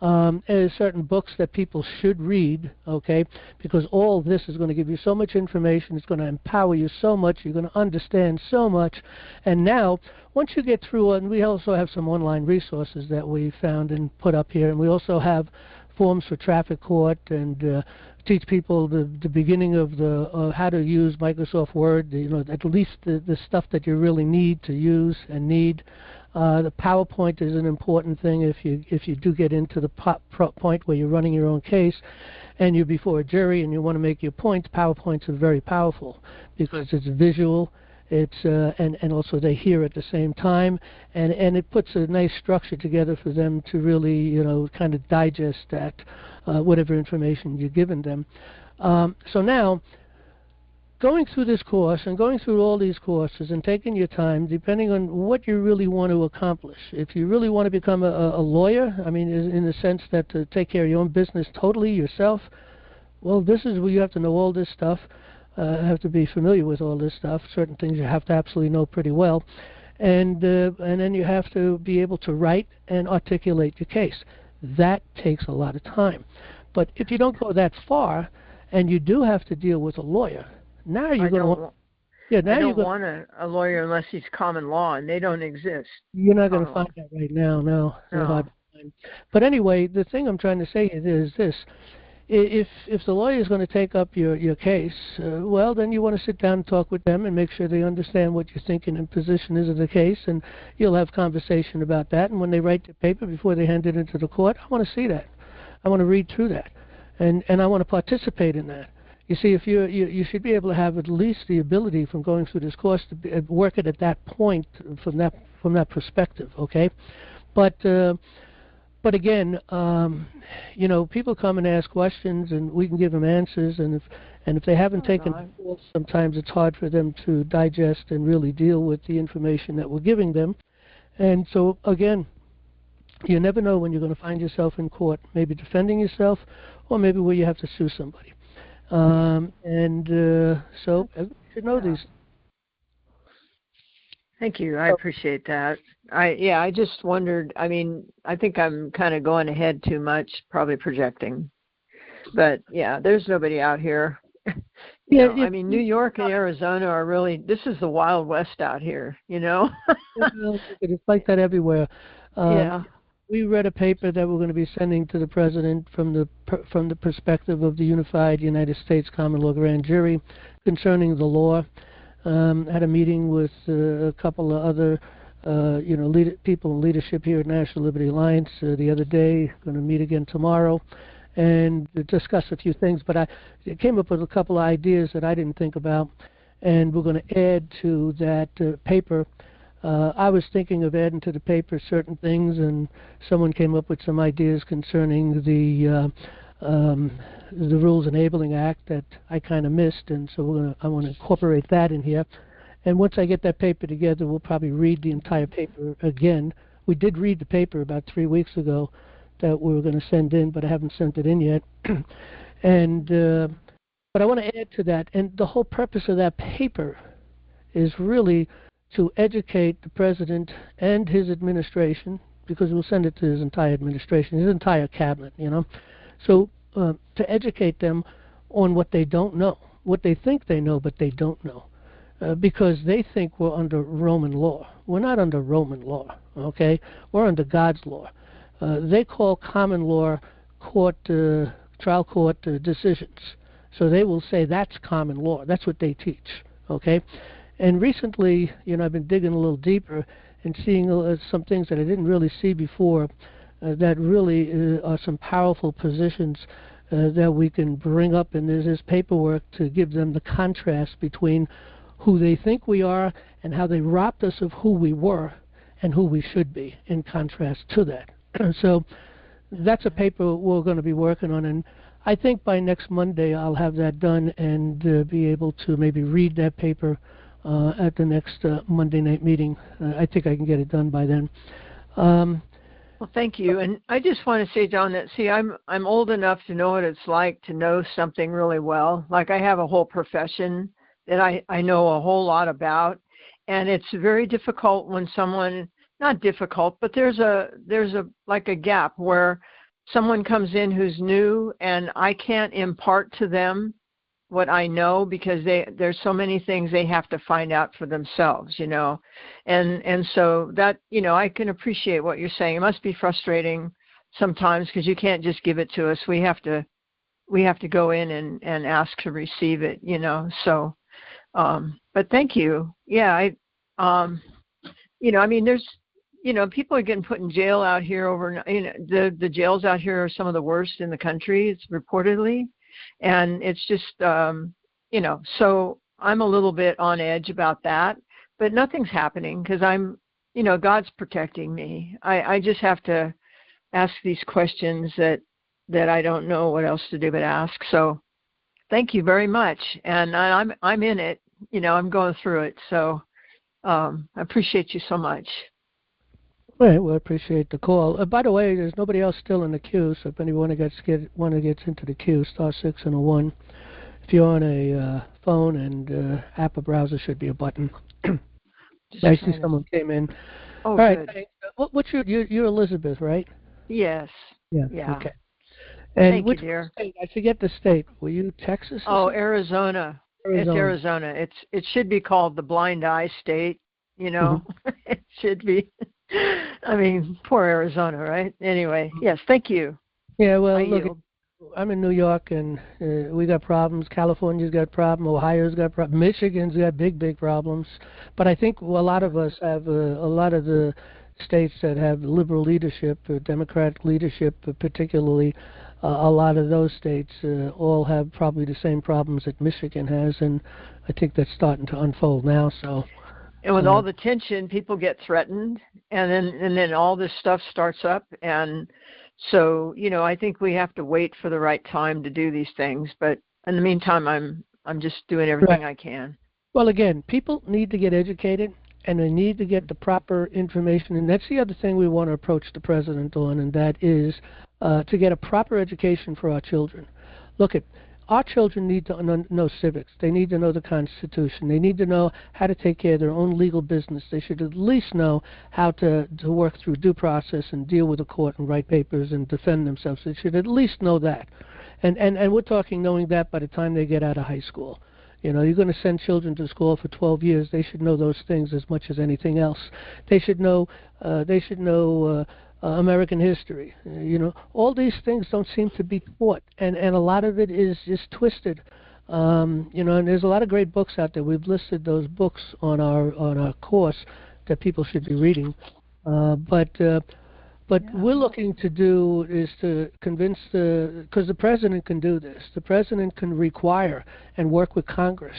There's certain books that people should read, okay, because all this is going to give you so much information. It's going to empower you so much. You're going to understand so much. And now, once you get through, and we also have some online resources that we found and put up here, and we also have forms for traffic court and teach people the beginning of the how to use Microsoft Word, at least the stuff that you really need to use and need. The PowerPoint is an important thing if you do get into the point where you're running your own case and you're before a jury and you want to make your points. PowerPoints are very powerful because it's visual. It's and also they hear at the same time, and it puts a nice structure together for them to really kind of digest that whatever information you're giving them. So now, going through this course and going through all these courses and taking your time, depending on what you really want to accomplish. If you really want to become a lawyer, I mean, in the sense that to take care of your own business totally yourself, well, this is where you have to know all this stuff. Have to be familiar with all this stuff. Certain things you have to absolutely know pretty well, and then you have to be able to write and articulate your case. That takes a lot of time. But if you don't go that far, and you do have to deal with a lawyer, now you're going to want. Yeah, now I don't want a lawyer unless he's common law, and they don't exist. You're not going to find that right now. No. But anyway, the thing I'm trying to say is this. If the lawyer is going to take up your case, well, then you want to sit down and talk with them and make sure they understand what your thinking and position is of the case, and you'll have conversation about that. And when they write the paper before they hand it into the court, I want to see that. I want to read through that, and I want to participate in that. You see, if you should be able to have at least the ability from going through this course to work it at that point from that perspective, okay? But again, people come and ask questions, and we can give them answers. And if they haven't taken the course, sometimes it's hard for them to digest and really deal with the information that we're giving them. And so, again, you never know when you're going to find yourself in court, maybe defending yourself, or maybe where you have to sue somebody. So you should know these. Thank you. I appreciate that. I just wondered, I mean, I think I'm kind of going ahead too much, probably projecting. But, yeah, there's nobody out here. I mean, New York and Arizona are really, this is the Wild West out here, It's like that everywhere. We read a paper that we're going to be sending to the president from the perspective of the Unified United States Common Law Grand Jury concerning the law. Had a meeting with a couple of other, people in leadership here at National Liberty Alliance the other day. Going to meet again tomorrow and discuss a few things. But I came up with a couple of ideas that I didn't think about, and we're going to add to that paper. I was thinking of adding to the paper certain things, and someone came up with some ideas concerning the Rules Enabling Act that I kind of missed, and so I want to incorporate that in here. And once I get that paper together, we'll probably read the entire paper again. We did read the paper about 3 weeks ago that we were going to send in, but I haven't sent it in yet. But I want to add to that, and the whole purpose of that paper is really to educate the president and his administration, because we'll send it to his entire administration, his entire cabinet, So to educate them on what they don't know, what they think they know, but they don't know, because they think we're under Roman law. We're not under Roman law, okay? We're under God's law. They call common law trial court decisions. So they will say that's common law. That's what they teach, okay? And recently, I've been digging a little deeper and seeing some things that I didn't really see before that really are some powerful positions that we can bring up. And there's this paperwork to give them the contrast between who they think we are and how they robbed us of who we were and who we should be in contrast to that. So that's a paper we're going to be working on. And I think by next Monday I'll have that done and be able to maybe read that paper at the next Monday night meeting. I think I can get it done by then. Well, thank you. And I just want to say, John, that I'm old enough to know what it's like to know something really well. Like I have a whole profession that I know a whole lot about, and it's very difficult when someone, not difficult, but there's a like a gap where someone comes in who's new and I can't impart to them what I know because there's so many things they have to find out for themselves, and so that, I can appreciate what you're saying. It must be frustrating sometimes because you can't just give it to us. We have to go in and ask to receive it, so but thank you. Yeah, there's, people are getting put in jail out here over, the jails out here are some of the worst in the country, it's reportedly. And it's just, so I'm a little bit on edge about that, but nothing's happening because I'm, God's protecting me. I just have to ask these questions that I don't know what else to do but ask. So thank you very much. And I'm in it, I'm going through it. So I appreciate you so much. All right, well, I appreciate the call. By the way, there's nobody else still in the queue, so if anyone gets into the queue, star 6 and a 1. If you're on a phone and app or browser, should be a button. I see someone came in. Oh, all right, good. Thanks. What's you're Elizabeth, right? Yes. Yeah. Okay. And thank you, dear. State? I forget the state. Were you Texas? Oh, Arizona. It's Arizona. It should be called the Blind Eye State. Mm-hmm. It should be. I mean, poor Arizona, right? Anyway, yes, thank you. Yeah, well, look, I'm in New York, and we got problems. California's got problems. Ohio's got problems. Michigan's got big problems. But I think a lot of us have, a lot of the states that have liberal leadership, Democratic leadership particularly, a lot of those states all have probably the same problems that Michigan has, and I think that's starting to unfold now. So. And with all the tension, people get threatened, and then all this stuff starts up, and so I think we have to wait for the right time to do these things. But in the meantime, I'm just doing everything I can. Well, again, people need to get educated, and they need to get the proper information, and that's the other thing we want to approach the president on, and that is to get a proper education for our children. Look at. Our children need to know civics. They need to know the Constitution. They need to know how to take care of their own legal business. They should at least know how to work through due process and deal with the court and write papers and defend themselves. They should at least know that. And we're talking knowing that by the time they get out of high school. You're going to send children to school for 12 years. They should know those things as much as anything else. They should know. American history. All these things don't seem to be taught, and a lot of it is just twisted. And there's a lot of great books out there. We've listed those books on our course that people should be reading. But we're looking to do is to convince because the president can do this. The president can require and work with Congress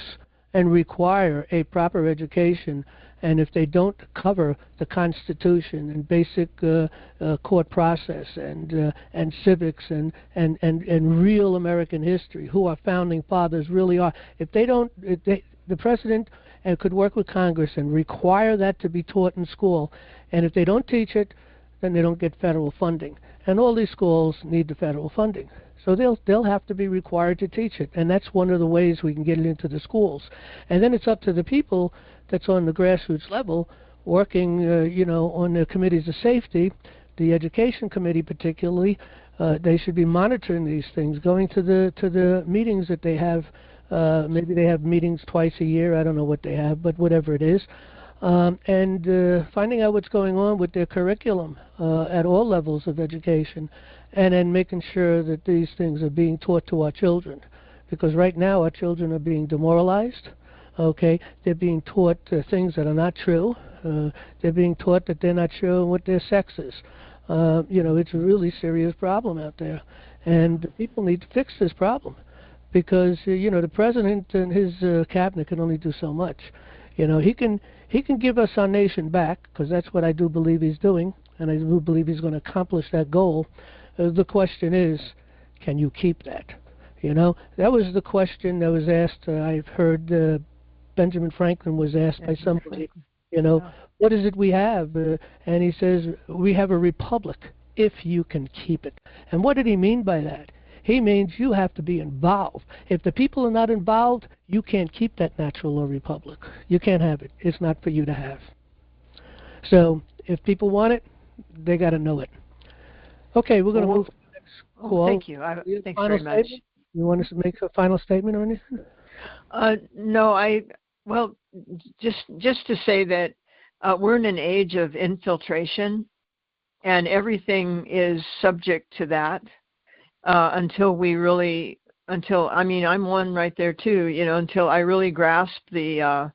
and require a proper education. And if they don't cover the Constitution and basic court process and civics and real American history, who our founding fathers really are, the president could work with Congress and require that to be taught in school. And if they don't teach it, then they don't get federal funding. And all these schools need the federal funding. So they'll have to be required to teach it, and that's one of the ways we can get it into the schools. And then it's up to the people that's on the grassroots level working, on the committees of safety, the education committee particularly. They should be monitoring these things, going to the meetings that they have. Maybe they have meetings twice a year. I don't know what they have, but whatever it is. And finding out what's going on with their curriculum at all levels of education, and then making sure that these things are being taught to our children. Because right now our children are being demoralized, they're being taught things that are not true. They're being taught that they're not sure what their sex is. It's a really serious problem out there. And the people need to fix this problem. Because, the president and his cabinet can only do so much. He can give us our nation back, because that's what I do believe he's doing, and I do believe he's going to accomplish that goal. The question is, can you keep that? That was the question that was asked. I've heard Benjamin Franklin was asked by somebody, what is it we have? And he says, we have a republic if you can keep it. And what did he mean by that? He means you have to be involved. If the people are not involved, you can't keep that natural law republic. You can't have it. It's not for you to have. So if people want it, they got to know it. Okay, we're going to move to the next call. Thank you. Thanks very much. You want us to make a final statement or anything? No, just to say that we're in an age of infiltration, and everything is subject to that until I'm one right there too, until I really grasp the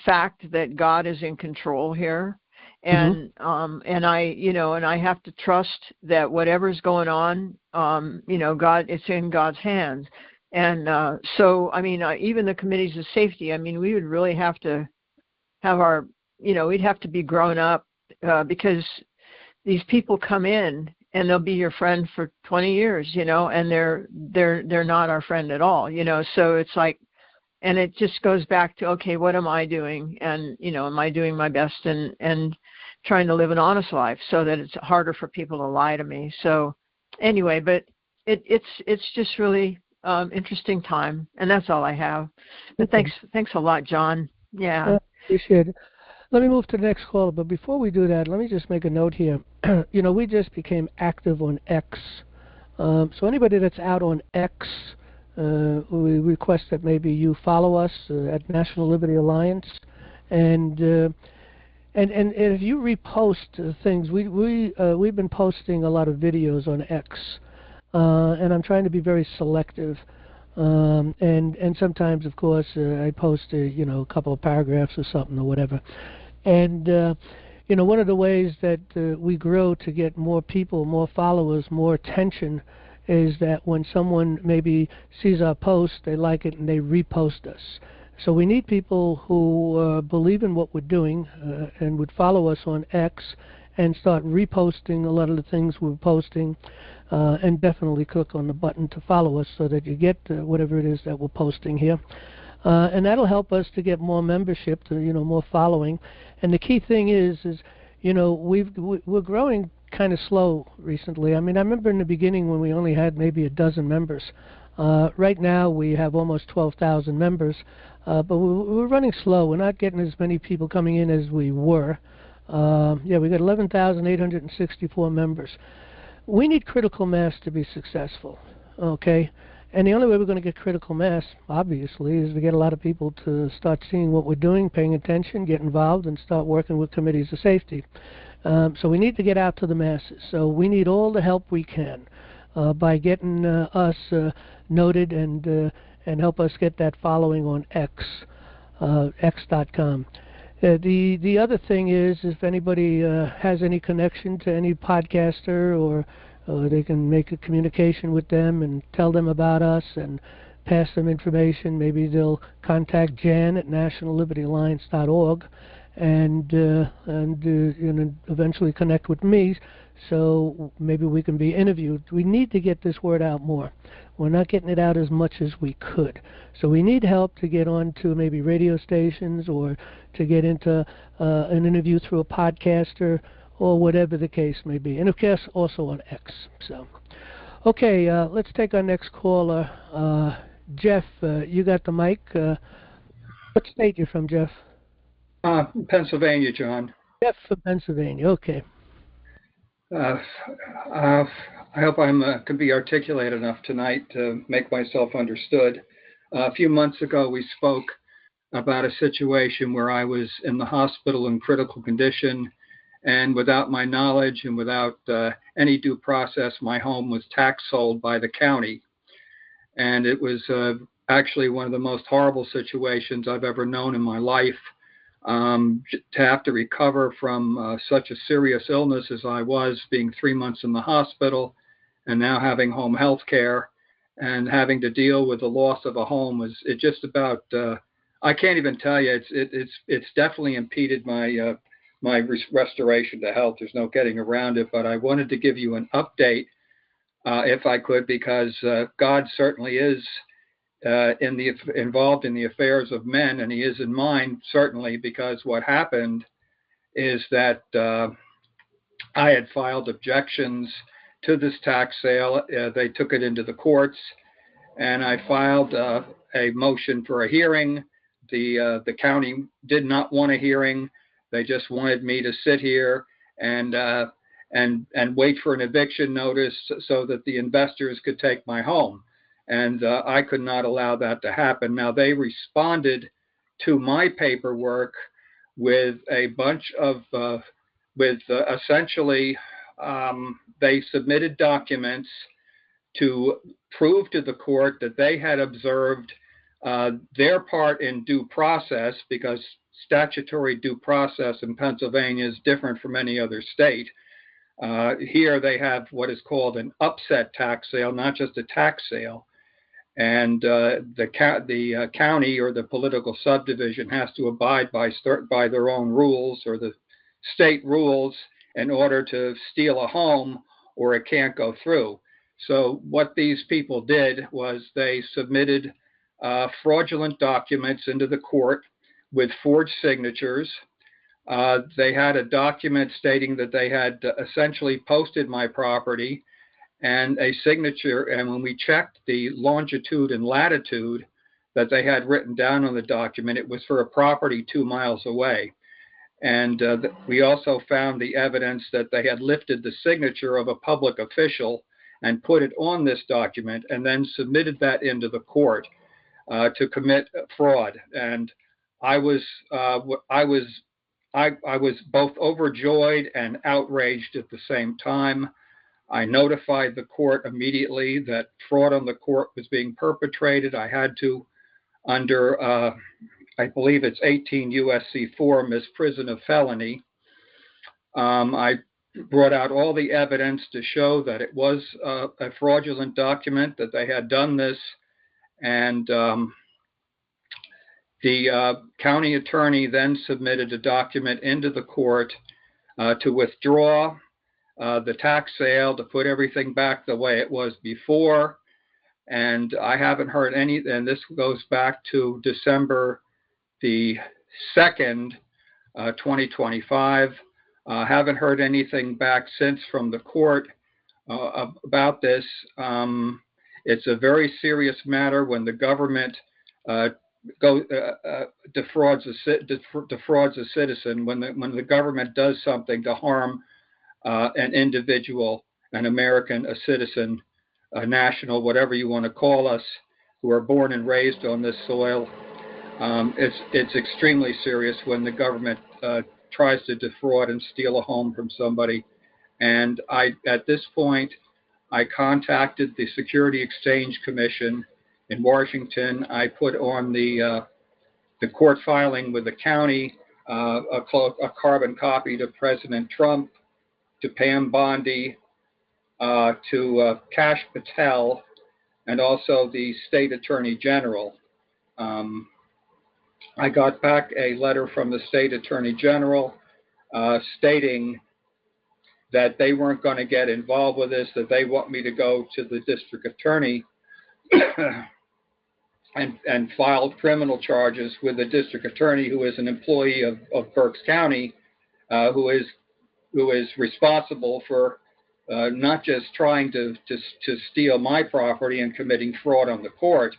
fact that God is in control here. And and I have to trust that whatever's going on, God, it's in God's hands. And so, even the committees of safety, we would really have to have we'd have to be grown up because these people come in and they'll be your friend for 20 years, and they're not our friend at all, So it's like, and it just goes back to, okay, what am I doing? And, am I doing my best and trying to live an honest life so that it's harder for people to lie to me? So anyway, but it's just really interesting time, and that's all I have. But thanks a lot, John. Yeah. Appreciate it. Let me move to the next caller, but before we do that, let me just make a note here. We just became active on X. So anybody that's out on X, we request that maybe you follow us at National Liberty Alliance, and if you repost things, we've been posting a lot of videos on X, and I'm trying to be very selective. And sometimes, of course, I post a couple of paragraphs or something or whatever. And one of the ways that we grow to get more people, more followers, more attention is that when someone maybe sees our post, they like it and they repost us. So we need people who believe in what we're doing and would follow us on X and start reposting a lot of the things we're posting, and definitely click on the button to follow us so that you get whatever it is that we're posting here. And that'll help us to get more membership, more following. And the key thing is we're growing kind of slow recently. I remember in the beginning when we only had maybe a dozen members. Right now we have almost 12,000 members, but we're running slow. We're not getting as many people coming in as we were. We got 11,864 members. We need critical mass to be successful, okay? And the only way we're going to get critical mass, obviously, is to get a lot of people to start seeing what we're doing, paying attention, get involved, and start working with committees of safety. So we need to get out to the masses. So we need all the help we can by getting us noted and help us get that following on X, x.com. The other thing is, if anybody has any connection to any podcaster, or they can make a communication with them and tell them about us and pass them information. Maybe they'll contact Jan at nationallibertyalliance.org and eventually connect with me, so maybe we can be interviewed. We need to get this word out more. We're not getting it out as much as we could. So we need help to get on to maybe radio stations or to get into an interview through a podcaster or whatever the case may be. And of course, also on X. So, okay, let's take our next caller. Jeff, you got the mic. What state you from, Jeff? Pennsylvania, John. Jeff from Pennsylvania, okay. I hope I can be articulate enough tonight to make myself understood. A few months ago, we spoke about a situation where I was in the hospital in critical condition, and without my knowledge and without any due process, my home was tax sold by the county. And it was actually one of the most horrible situations I've ever known in my life. To have to recover from such a serious illness as I was, being 3 months in the hospital and now having home health care and having to deal with the loss of a home, was it just about, I can't even tell you, it's definitely impeded my my restoration to health. There's no getting around it, but I wanted to give you an update if I could, because God certainly is involved in the affairs of men, and he is in mine, certainly, because what happened is that I had filed objections to this tax sale. They took it into the courts, and I filed a motion for a hearing. The county did not want a hearing. They just wanted me to sit here and wait for an eviction notice so that the investors could take my home. And I could not allow that to happen. Now, they responded to my paperwork with a bunch of, essentially, they submitted documents to prove to the court that they had observed their part in due process, because statutory due process in Pennsylvania is different from any other state. Here they have what is called an upset tax sale, not just a tax sale. And the county or the political subdivision has to abide by their own rules or the state rules in order to steal a home, or it can't go through. So what these people did was they submitted fraudulent documents into the court with forged signatures. They had a document stating that they had essentially posted my property and a signature. And when we checked the longitude and latitude that they had written down on the document, it was for a property 2 miles away. And we also found the evidence that they had lifted the signature of a public official and put it on this document and then submitted that into the court to commit fraud. And I was both overjoyed and outraged at the same time. I notified the court immediately that fraud on the court was being perpetrated. I had to, under, I believe it's 18 U.S.C. 4, misprison of felony. I brought out all the evidence to show that it was a fraudulent document, that they had done this, and the county attorney then submitted a document into the court to withdraw the tax sale, to put everything back the way it was before. And I haven't heard any, and this goes back to December the 2nd, 2025. Haven't heard anything back since from the court about this. It's a very serious matter when the government defrauds a citizen, when the government does something to harm an individual, an American, a citizen, a national, whatever you want to call us, who are born and raised on this soil. It's extremely serious when the government tries to defraud and steal a home from somebody. And at this point, I contacted the Security Exchange Commission in Washington. I put on the court filing with the county a carbon copy to President Trump, to Pam Bondi, to Kash Patel, and also the State Attorney General. I got back a letter from the State Attorney General stating that they weren't going to get involved with this, that they want me to go to the district attorney and file criminal charges with the district attorney, who is an employee of Berks County, who is responsible for not just trying to steal my property and committing fraud on the court,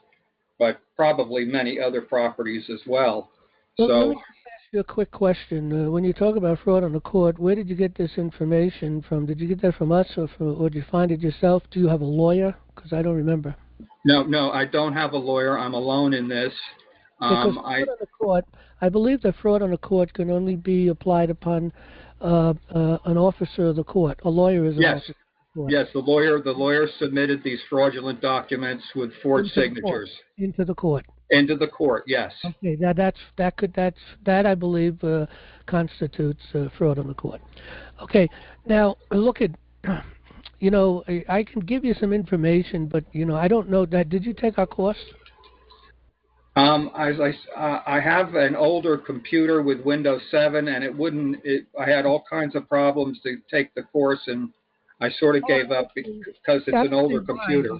but probably many other properties as well. Let me just ask you a quick question. When you talk about fraud on the court, where did you get this information from? Did you get that from us, or did you find it yourself? Do you have a lawyer? Because I don't remember. No, I don't have a lawyer. I'm alone in this. Because fraud on the court, I believe that fraud on the court can only be applied upon an officer of the court. A lawyer is an officer of the court. Yes, the lawyer submitted these fraudulent documents with forged signatures. Into the court. Into the court, yes. Okay, that I believe constitutes fraud on the court. Okay, now look at, I can give you some information, but I don't know that. Did you take our course? I have an older computer with Windows 7, and I had all kinds of problems to take the course, and I sort of gave up because it's an older computer.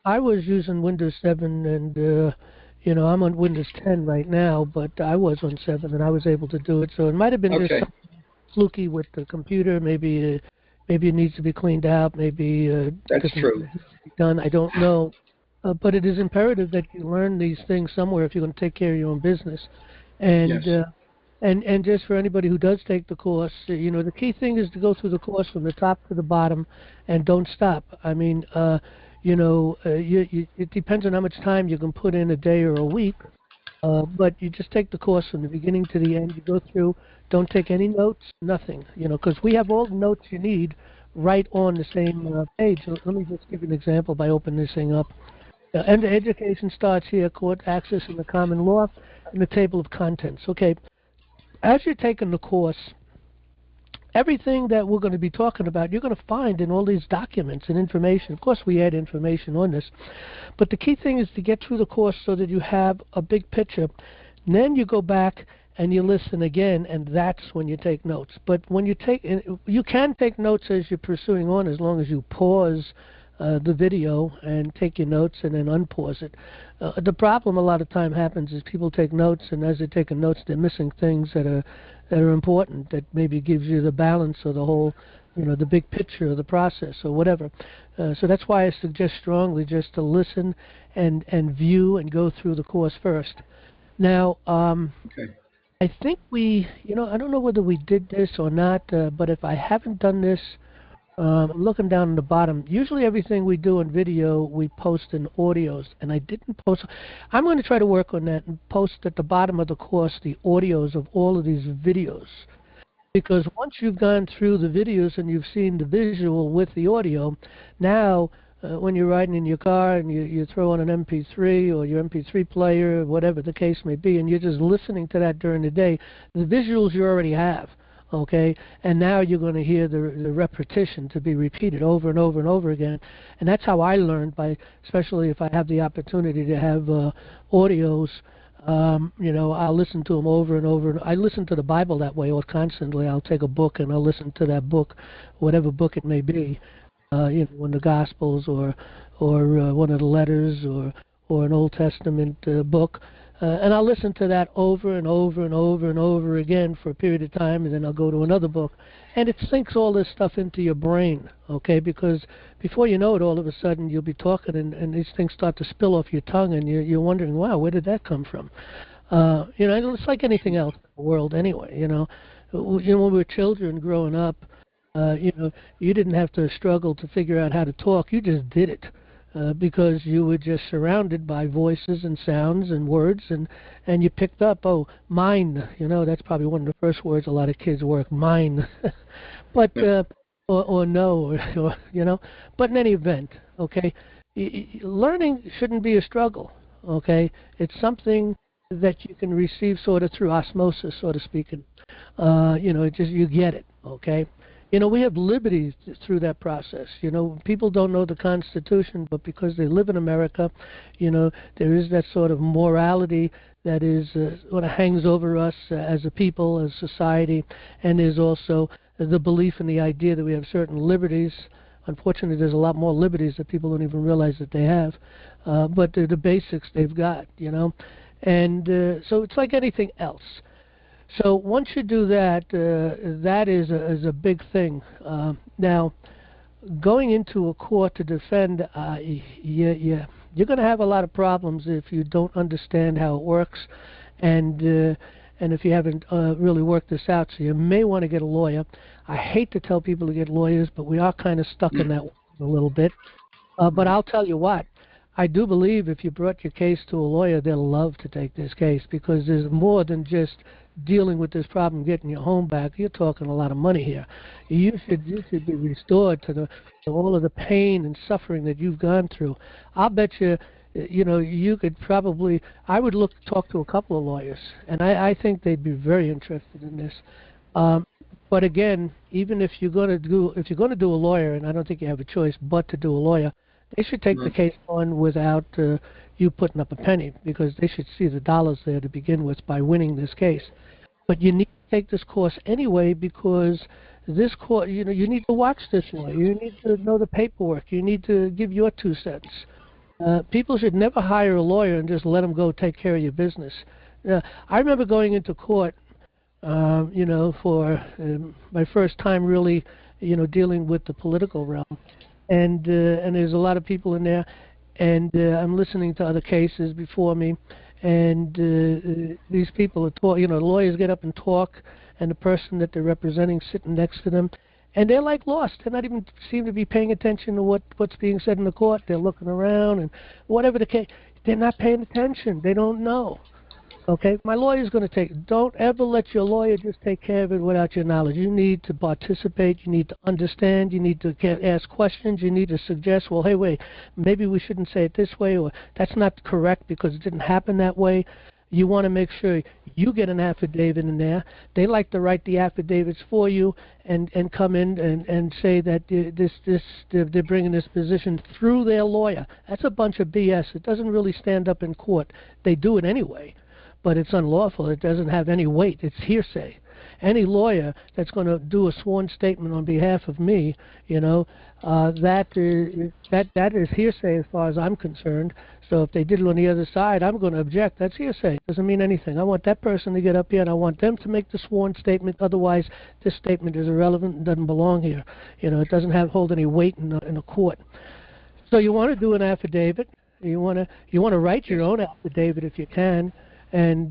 I was using Windows 7, and I'm on Windows 10 right now, but I was on 7, and I was able to do it. So it might have been just something fluky with the computer. Maybe maybe it needs to be cleaned out, maybe That's different true. things need to be done. I don't know. But it is imperative that you learn these things somewhere if you're going to take care of your own business. And Yes. and just for anybody who does take the course, the key thing is to go through the course from the top to the bottom, and don't stop. I mean, it depends on how much time you can put in a day or a week. But you just take the course from the beginning to the end. You go through. Don't take any notes, nothing. Because we have all the notes you need right on the same page. So let me just give you an example by opening this thing up. And the education starts here, court access in the common law, and the table of contents. Okay, as you're taking the course, everything that we're going to be talking about, you're going to find in all these documents and information. Of course, we add information on this, but the key thing is to get through the course so that you have a big picture. And then you go back and you listen again, and that's when you take notes. But when you can take notes as you're pursuing on, as long as you pause the video and take your notes and then unpause it. The problem a lot of time happens is people take notes, and as they're taking notes, they're missing things that are important, that maybe gives you the balance or the whole, the big picture of the process or whatever. So that's why I suggest strongly just to listen and view and go through the course first. Now, Okay. I think I don't know whether we did this or not, but if I haven't done this, I'm looking down on the bottom. Usually everything we do in video, we post in audios, and I didn't post. I'm going to try to work on that and post at the bottom of the course the audios of all of these videos. Because once you've gone through the videos and you've seen the visual with the audio, now when you're riding in your car and you throw on an MP3 or your MP3 player, whatever the case may be, and you're just listening to that during the day, the visuals you already have. Okay, and now you're going to hear the repetition to be repeated over and over and over again, and that's how I learned, especially if I have the opportunity to have audios. I'll listen to them over and over. I listen to the Bible that way, or constantly. I'll take a book and I'll listen to that book, whatever book it may be, one of the Gospels or one of the letters or an Old Testament book. And I'll listen to that over and over and over and over again for a period of time, and then I'll go to another book. And it sinks all this stuff into your brain, okay? Because before you know it, all of a sudden you'll be talking and these things start to spill off your tongue, and you're wondering, wow, where did that come from? It's like anything else in the world anyway, when we were children growing up, you didn't have to struggle to figure out how to talk. You just did it. Because you were just surrounded by voices and sounds and words, and you picked up, mine, that's probably one of the first words a lot of kids work, mine. But, or no, or but in any event, okay, learning shouldn't be a struggle, okay? It's something that you can receive sort of through osmosis, so to speak, and, you get it, okay? We have liberties through that process. People don't know the Constitution, but because they live in America, there is that sort of morality that is sort of hangs over us as a people, as society, and there's also the belief in the idea that we have certain liberties. Unfortunately, there's a lot more liberties that people don't even realize that they have, but they're the basics they've got, and so it's like anything else. So once you do that, that is a big thing. Now, going into a court to defend, you're going to have a lot of problems if you don't understand how it works, and if you haven't really worked this out. So you may want to get a lawyer. I hate to tell people to get lawyers, but we are kind of stuck in that a little bit. But I'll tell you what. I do believe if you brought your case to a lawyer, they'll love to take this case, because there's more than just dealing with this problem, getting your home back. You're talking a lot of money here. You should be restored to all of the pain and suffering that you've gone through. I'll bet you, you could probably. I would talk to a couple of lawyers, and I think they'd be very interested in this. But again, even if you're going to do a lawyer, and I don't think you have a choice but to do a lawyer, they should take the case on without you putting up a penny, because they should see the dollars there to begin with by winning this case. But you need to take this course anyway, because this course, you need to watch this lawyer. You need to know the paperwork. You need to give your 2 cents. People should never hire a lawyer and just let them go take care of your business. I remember going into court, for my first time really dealing with the political realm. And there's a lot of people in there, and I'm listening to other cases before me, and these people are lawyers get up and talk, and the person that they're representing sitting next to them, and they're like lost. They're not even seem to be paying attention to what's being said in the court. They're looking around, and whatever the case, they're not paying attention. They don't know. Okay, my lawyer's going to don't ever let your lawyer just take care of it without your knowledge. You need to participate, you need to understand, you need to ask questions, you need to suggest, well, hey, wait, maybe we shouldn't say it this way, or that's not correct because it didn't happen that way. You want to make sure you get an affidavit in there. They like to write the affidavits for you and come in and say that they're bringing this position through their lawyer. That's a bunch of BS. It doesn't really stand up in court. They do it anyway. But it's unlawful. It doesn't have any weight. It's hearsay. Any lawyer that's going to do a sworn statement on behalf of me, that is hearsay as far as I'm concerned. So if they did it on the other side, I'm going to object. That's hearsay. It doesn't mean anything. I want that person to get up here, and I want them to make the sworn statement. Otherwise, this statement is irrelevant and doesn't belong here. It doesn't hold any weight in a court. So you want to do an affidavit. You want to write your own affidavit if you can. And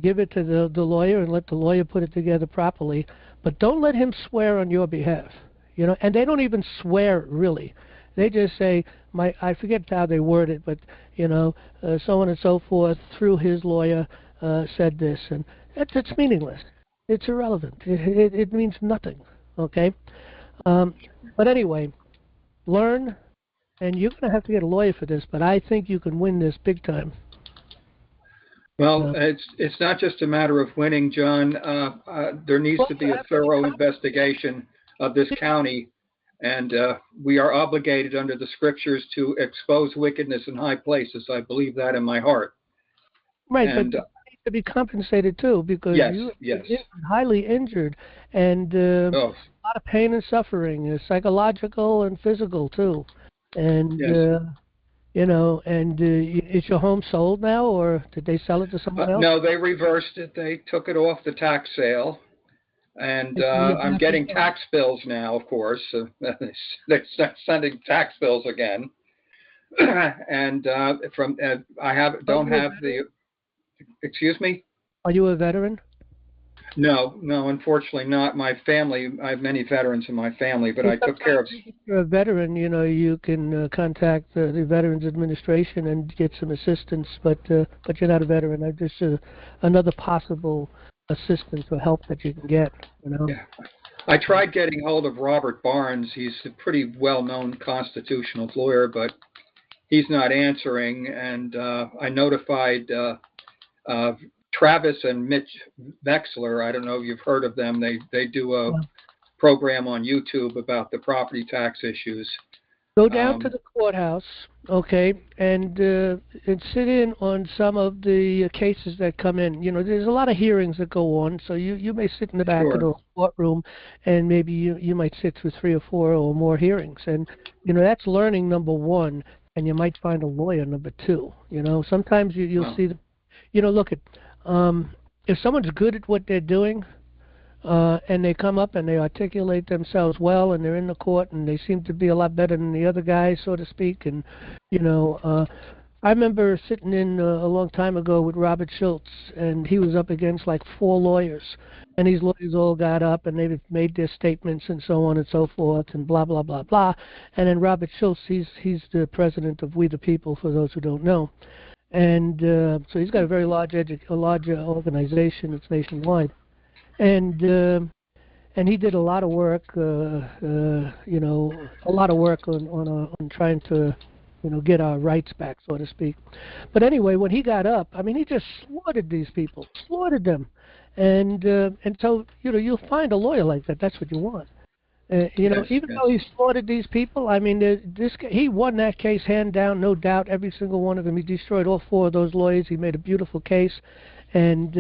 give it to the lawyer and let the lawyer put it together properly. But don't let him swear on your behalf, And they don't even swear, really. They just say, I forget how they word it, but, so on and so forth, through his lawyer said this. And it's meaningless. It's irrelevant. It means nothing, okay? But anyway, learn, and you're going to have to get a lawyer for this, but I think you can win this big time. Well, it's not just a matter of winning, John. There needs to be a thorough investigation of this county, and we are obligated under the scriptures to expose wickedness in high places. I believe that in my heart. Right, and, but you need to be compensated too, because you're highly injured, and a lot of pain and suffering, psychological and physical too. And is your home sold now, or did they sell it to someone else? No, they reversed it. They took it off the tax sale, and I'm getting tax bills now, of course. They're sending tax bills again, and don't have the. Excuse me? Are you a veteran? No, unfortunately not. My family, I have many veterans in my family, but I took care of... If you're a veteran, you can contact the Veterans Administration and get some assistance, but you're not a veteran. Just another possible assistance or help that you can get, Yeah. I tried getting hold of Robert Barnes. He's a pretty well-known constitutional lawyer, but he's not answering, and I notified... Travis and Mitch Vexler, I don't know if you've heard of them. They do a program on YouTube about the property tax issues. Go down to the courthouse, okay, and sit in on some of the cases that come in. There's a lot of hearings that go on, so you may sit in the back of the courtroom, and maybe you might sit through 3 or 4 or more hearings. And, that's learning number one, and you might find a lawyer number 2. Sometimes you'll see look at... if someone's good at what they're doing, and they come up and they articulate themselves well, and they're in the court, and they seem to be a lot better than the other guys, so to speak. And I remember sitting in a long time ago with Robert Schultz, and he was up against like 4 lawyers, and these lawyers all got up and they made their statements and so on and so forth, and blah blah blah blah. And then Robert Schultz, he's the president of We the People, for those who don't know. And so he's got a very large organization. It's nationwide, and he did a lot of work, on trying to, get our rights back, so to speak. But anyway, when he got up, he just slaughtered these people, slaughtered them, and so you'll find a lawyer like that. That's what you want. Even though he slaughtered these people, he won that case hand down, no doubt, every single one of them. He destroyed all 4 of those lawyers. He made a beautiful case, and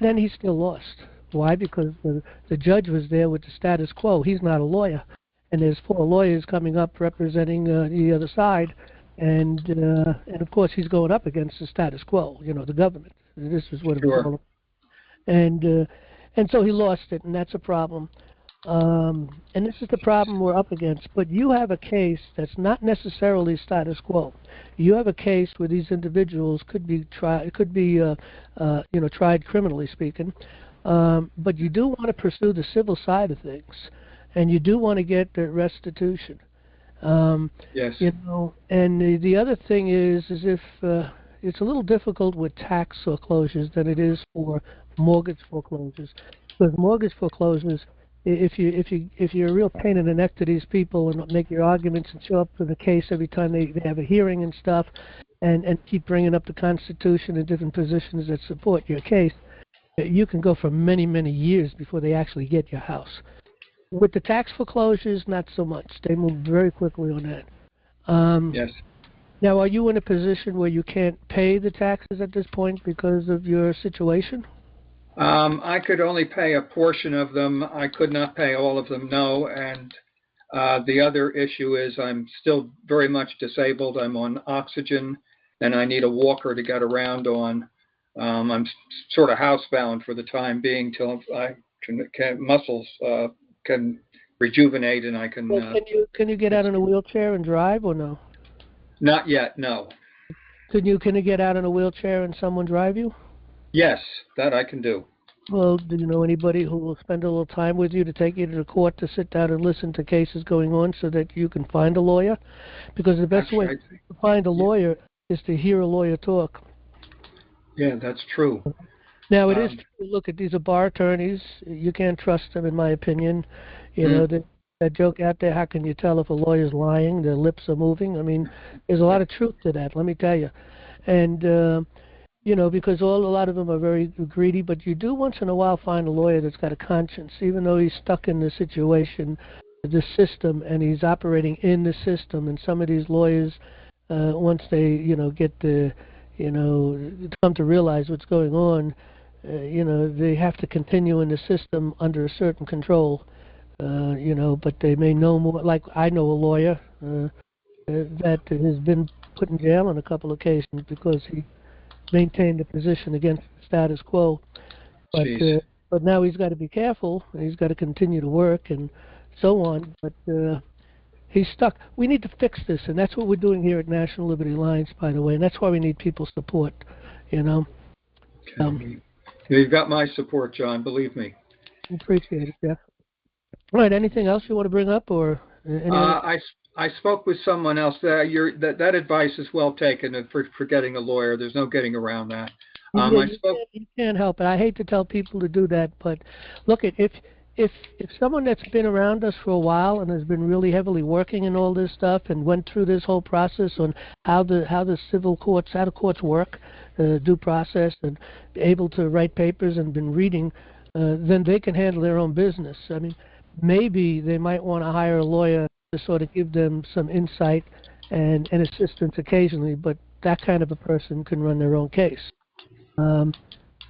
then he still lost. Why? Because the judge was there with the status quo. He's not a lawyer, and there's 4 lawyers coming up representing the other side, and of course he's going up against the status quo. The government. This is what it was all about. And so he lost it, and that's a problem. And this is the problem we're up against. But you have a case that's not necessarily status quo. You have a case where these individuals could be tried, tried criminally speaking. But you do want to pursue the civil side of things, and you do want to get the restitution. Yes. And the other thing is if it's a little difficult with tax foreclosures than it is for mortgage foreclosures, because mortgage foreclosures, if you're a real pain in the neck to these people and make your arguments and show up for the case every time they have a hearing and stuff, and keep bringing up the Constitution and different positions that support your case, you can go for many, many years before they actually get your house. With the tax foreclosures, not so much. They move very quickly on that. Yes. Now, are you in a position where you can't pay the taxes at this point because of your situation? I could only pay a portion of them. I could not pay all of them, no. And the other issue is I'm still very much disabled. I'm on oxygen, and I need a walker to get around on. I'm sort of housebound for the time being till muscles can rejuvenate and I can. Well, can you get out in a wheelchair and drive or no? Not yet, no. Can you get out in a wheelchair and someone drive you? Yes, that I can do. Well, do you know anybody who will spend a little time with you to take you to the court to sit down and listen to cases going on so that you can find a lawyer? Because the best way to find a lawyer is to hear a lawyer talk. Yeah, that's true. Now, it is true. Look, these are bar attorneys. You can't trust them, in my opinion. You know, that joke out there, how can you tell if a lawyer's lying? Their lips are moving. I mean, there's a lot of truth to that, let me tell you. And, because a lot of them are very greedy, but you do once in a while find a lawyer that's got a conscience, even though he's stuck in the situation, the system, and he's operating in the system. And some of these lawyers, once they, get the, come to realize what's going on, they have to continue in the system under a certain control, but they may know more. Like I know a lawyer that has been put in jail on a couple of occasions because he maintained a position against the status quo. But now he's got to be careful. He's got to continue to work and so on. But he's stuck. We need to fix this, and that's what we're doing here at National Liberty Alliance, by the way, and that's why we need people's support, Okay. You've got my support, John, believe me. Appreciate it, Jeff. All right, anything else you want to bring up? Or I spoke with someone else. That advice is well taken for getting a lawyer. There's no getting around that. You can't help it. I hate to tell people to do that, but look, if someone that's been around us for a while and has been really heavily working in all this stuff and went through this whole process on how the courts work, due process, and able to write papers and been reading, then they can handle their own business. I mean, maybe they might want to hire a lawyer to sort of give them some insight and assistance occasionally, but that kind of a person can run their own case. Right.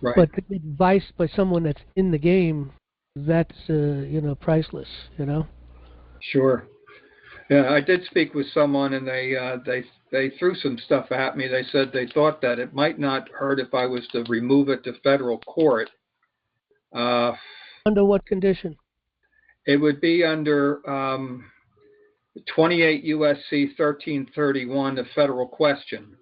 But the advice by someone that's in the game, that's priceless. Sure. Yeah, I did speak with someone, and they threw some stuff at me. They said they thought that it might not hurt if I was to remove it to federal court. Under what condition? It would be under 28 U.S.C. 1331, the federal question.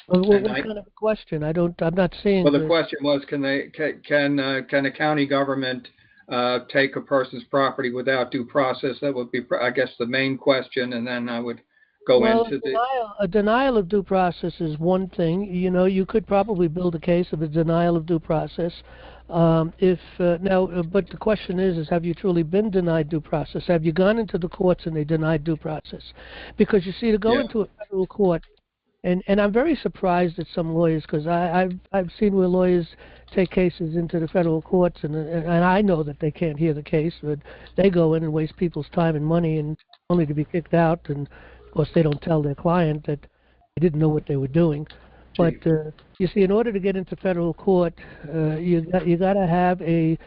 What kind of a question? I'm not seeing. Well, the question was, can a county government take a person's property without due process? That would be, I guess, the main question, and then I would go into a denial of due process is one thing. You could probably build a case of a denial of due process. But the question is have you truly been denied due process? Have you gone into the courts and they denied due process? Because you see, to go into a federal court. And I'm very surprised at some lawyers, because I've seen where lawyers take cases into the federal courts, and I know that they can't hear the case, but they go in and waste people's time and money, and only to be kicked out. And of course, they don't tell their client that they didn't know what they were doing. But you see, in order to get into federal court, you got to have a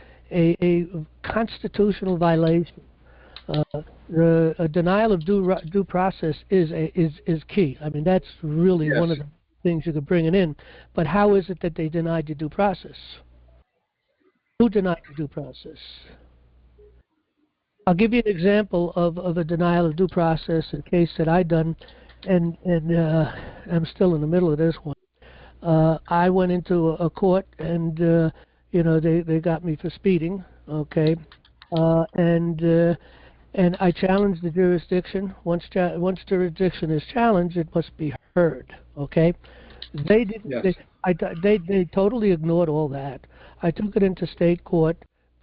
constitutional violation. A denial of due process is key. I mean, that's really one of the things you could bring it in. But how is it that they denied you due process? Who denied the due process? I'll give you an example of a denial of due process, a case that I done, and I'm still in the middle of this one. I went into a court, and they got me for speeding, okay, and I challenged the jurisdiction. Once jurisdiction is challenged, it must be heard, okay. They didn't. Yes. They totally ignored all that. I took it into state court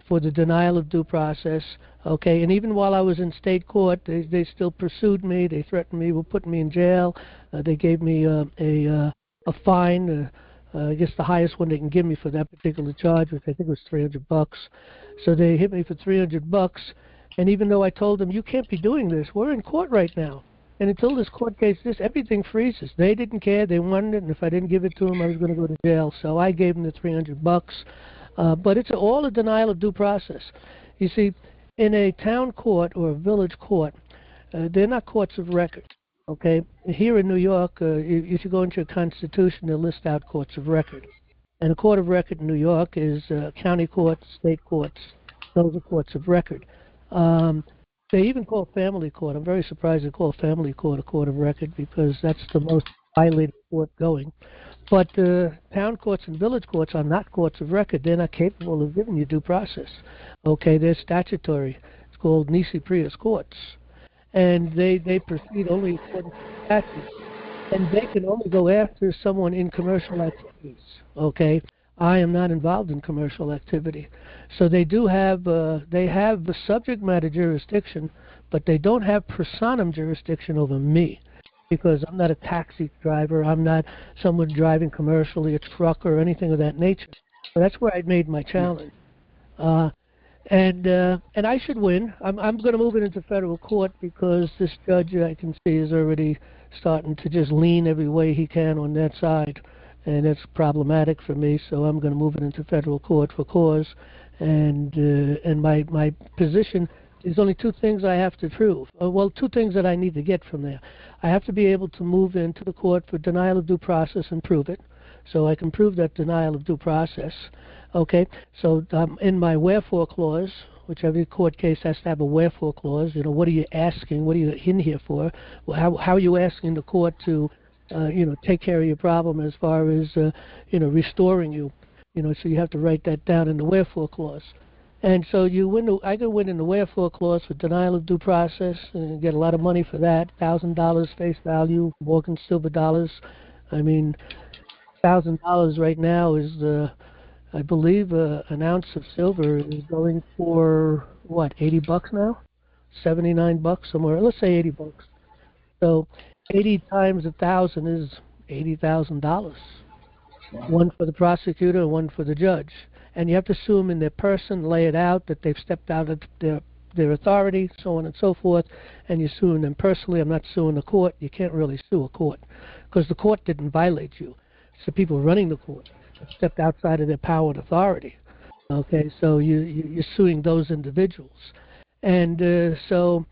for the denial of due process. Okay, and even while I was in state court, they still pursued me. They threatened me with putting me in jail. They gave me a fine. I guess the highest one they can give me for that particular charge, which I think was $300. So they hit me for $300. And even though I told them, you can't be doing this, we're in court right now. And until this court case, everything freezes. They didn't care. They wanted it, and if I didn't give it to them, I was going to go to jail. So I gave them the $300. But it's all a denial of due process. You see, in a town court or a village court, they're not courts of record. Okay, here in New York, if you go into your constitution, they'll list out courts of record. And a court of record in New York is county courts, state courts. Those are courts of record. They even call family court. I'm very surprised they call family court a court of record because that's the most violated court going. But town courts and village courts are not courts of record. They're not capable of giving you due process. Okay, they're statutory. It's called nisi prius courts. And they proceed only according to statute. And they can only go after someone in commercial activities. Okay, I am not involved in commercial activity. So they do have the subject matter jurisdiction, but they don't have personam jurisdiction over me because I'm not a taxi driver. I'm not someone driving commercially a truck or anything of that nature. So that's where I made my challenge. And I should win. I'm going to move it into federal court because this judge I can see is already starting to just lean every way he can on that side. And it's problematic for me, so I'm going to move it into federal court for cause. And my position is only two things I have to prove. Two things that I need to get from there. I have to be able to move into the court for denial of due process and prove it, so I can prove that denial of due process. Okay, so in my wherefore clause, which every court case has to have a wherefore clause. What are you asking? What are you in here for? Well, how are you asking the court to take care of your problem as far as, restoring you, so you have to write that down in the wherefore clause. And so I can win in the wherefore clause for denial of due process and get a lot of money for that, $1,000 face value, Morgan silver dollars. I mean, $1,000 right now is, I believe, an ounce of silver is going for, $80 now? $79 somewhere. Let's say $80. So 80 times 1,000 is $80,000. Wow. One for the prosecutor and one for the judge. And you have to sue them in their person, lay it out that they've stepped out of their authority, so on and so forth, and you're suing them personally. I'm not suing the court. You can't really sue a court because the court didn't violate you. It's the people running the court that stepped outside of their power and authority. Okay, so you're suing those individuals. And so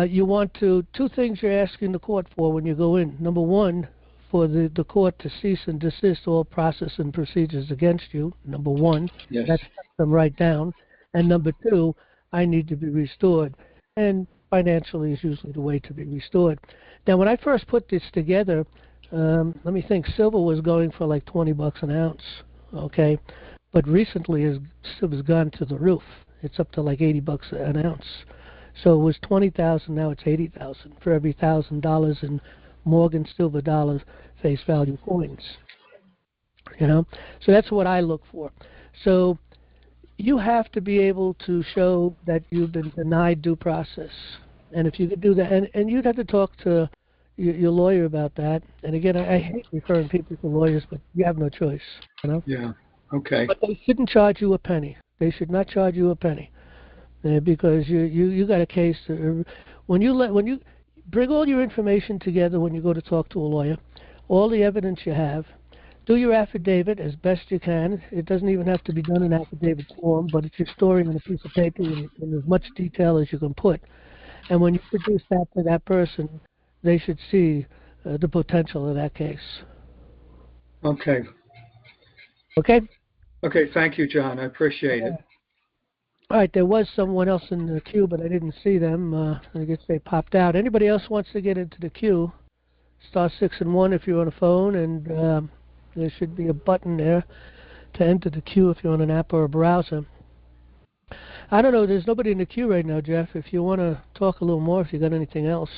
you want two things you're asking the court for when you go in. Number one, for the court to cease and desist all process and procedures against you. Number one, yes. That's them right down. And number two, I need to be restored. And financially is usually the way to be restored. Now, when I first put this together, let me think, silver was going for like $20 an ounce, okay? But recently, silver's gone to the roof. It's up to like $80 an ounce. So it was $20,000, now it's $80,000 for every $1,000 in Morgan silver dollar face value coins. So that's what I look for. So you have to be able to show that you've been denied due process. And if you could do that, and you'd have to talk to your lawyer about that. And again, I hate referring people to lawyers, but you have no choice. Yeah. Okay. But they shouldn't charge you a penny. They should not charge you a penny. Because you got a case. When you bring all your information together when you go to talk to a lawyer, all the evidence you have, do your affidavit as best you can. It doesn't even have to be done in affidavit form, but it's your story on a piece of paper in as much detail as you can put. And when you produce that to that person, they should see the potential of that case. Okay. Okay? Okay, thank you, John. I appreciate it. All right, there was someone else in the queue, but I didn't see them. I guess they popped out. Anybody else wants to get into the queue? Star 6 and 1 if you're on a phone, and there should be a button there to enter the queue if you're on an app or a browser. I don't know. There's nobody in the queue right now, Jeff. If you want to talk a little more, if you got anything else.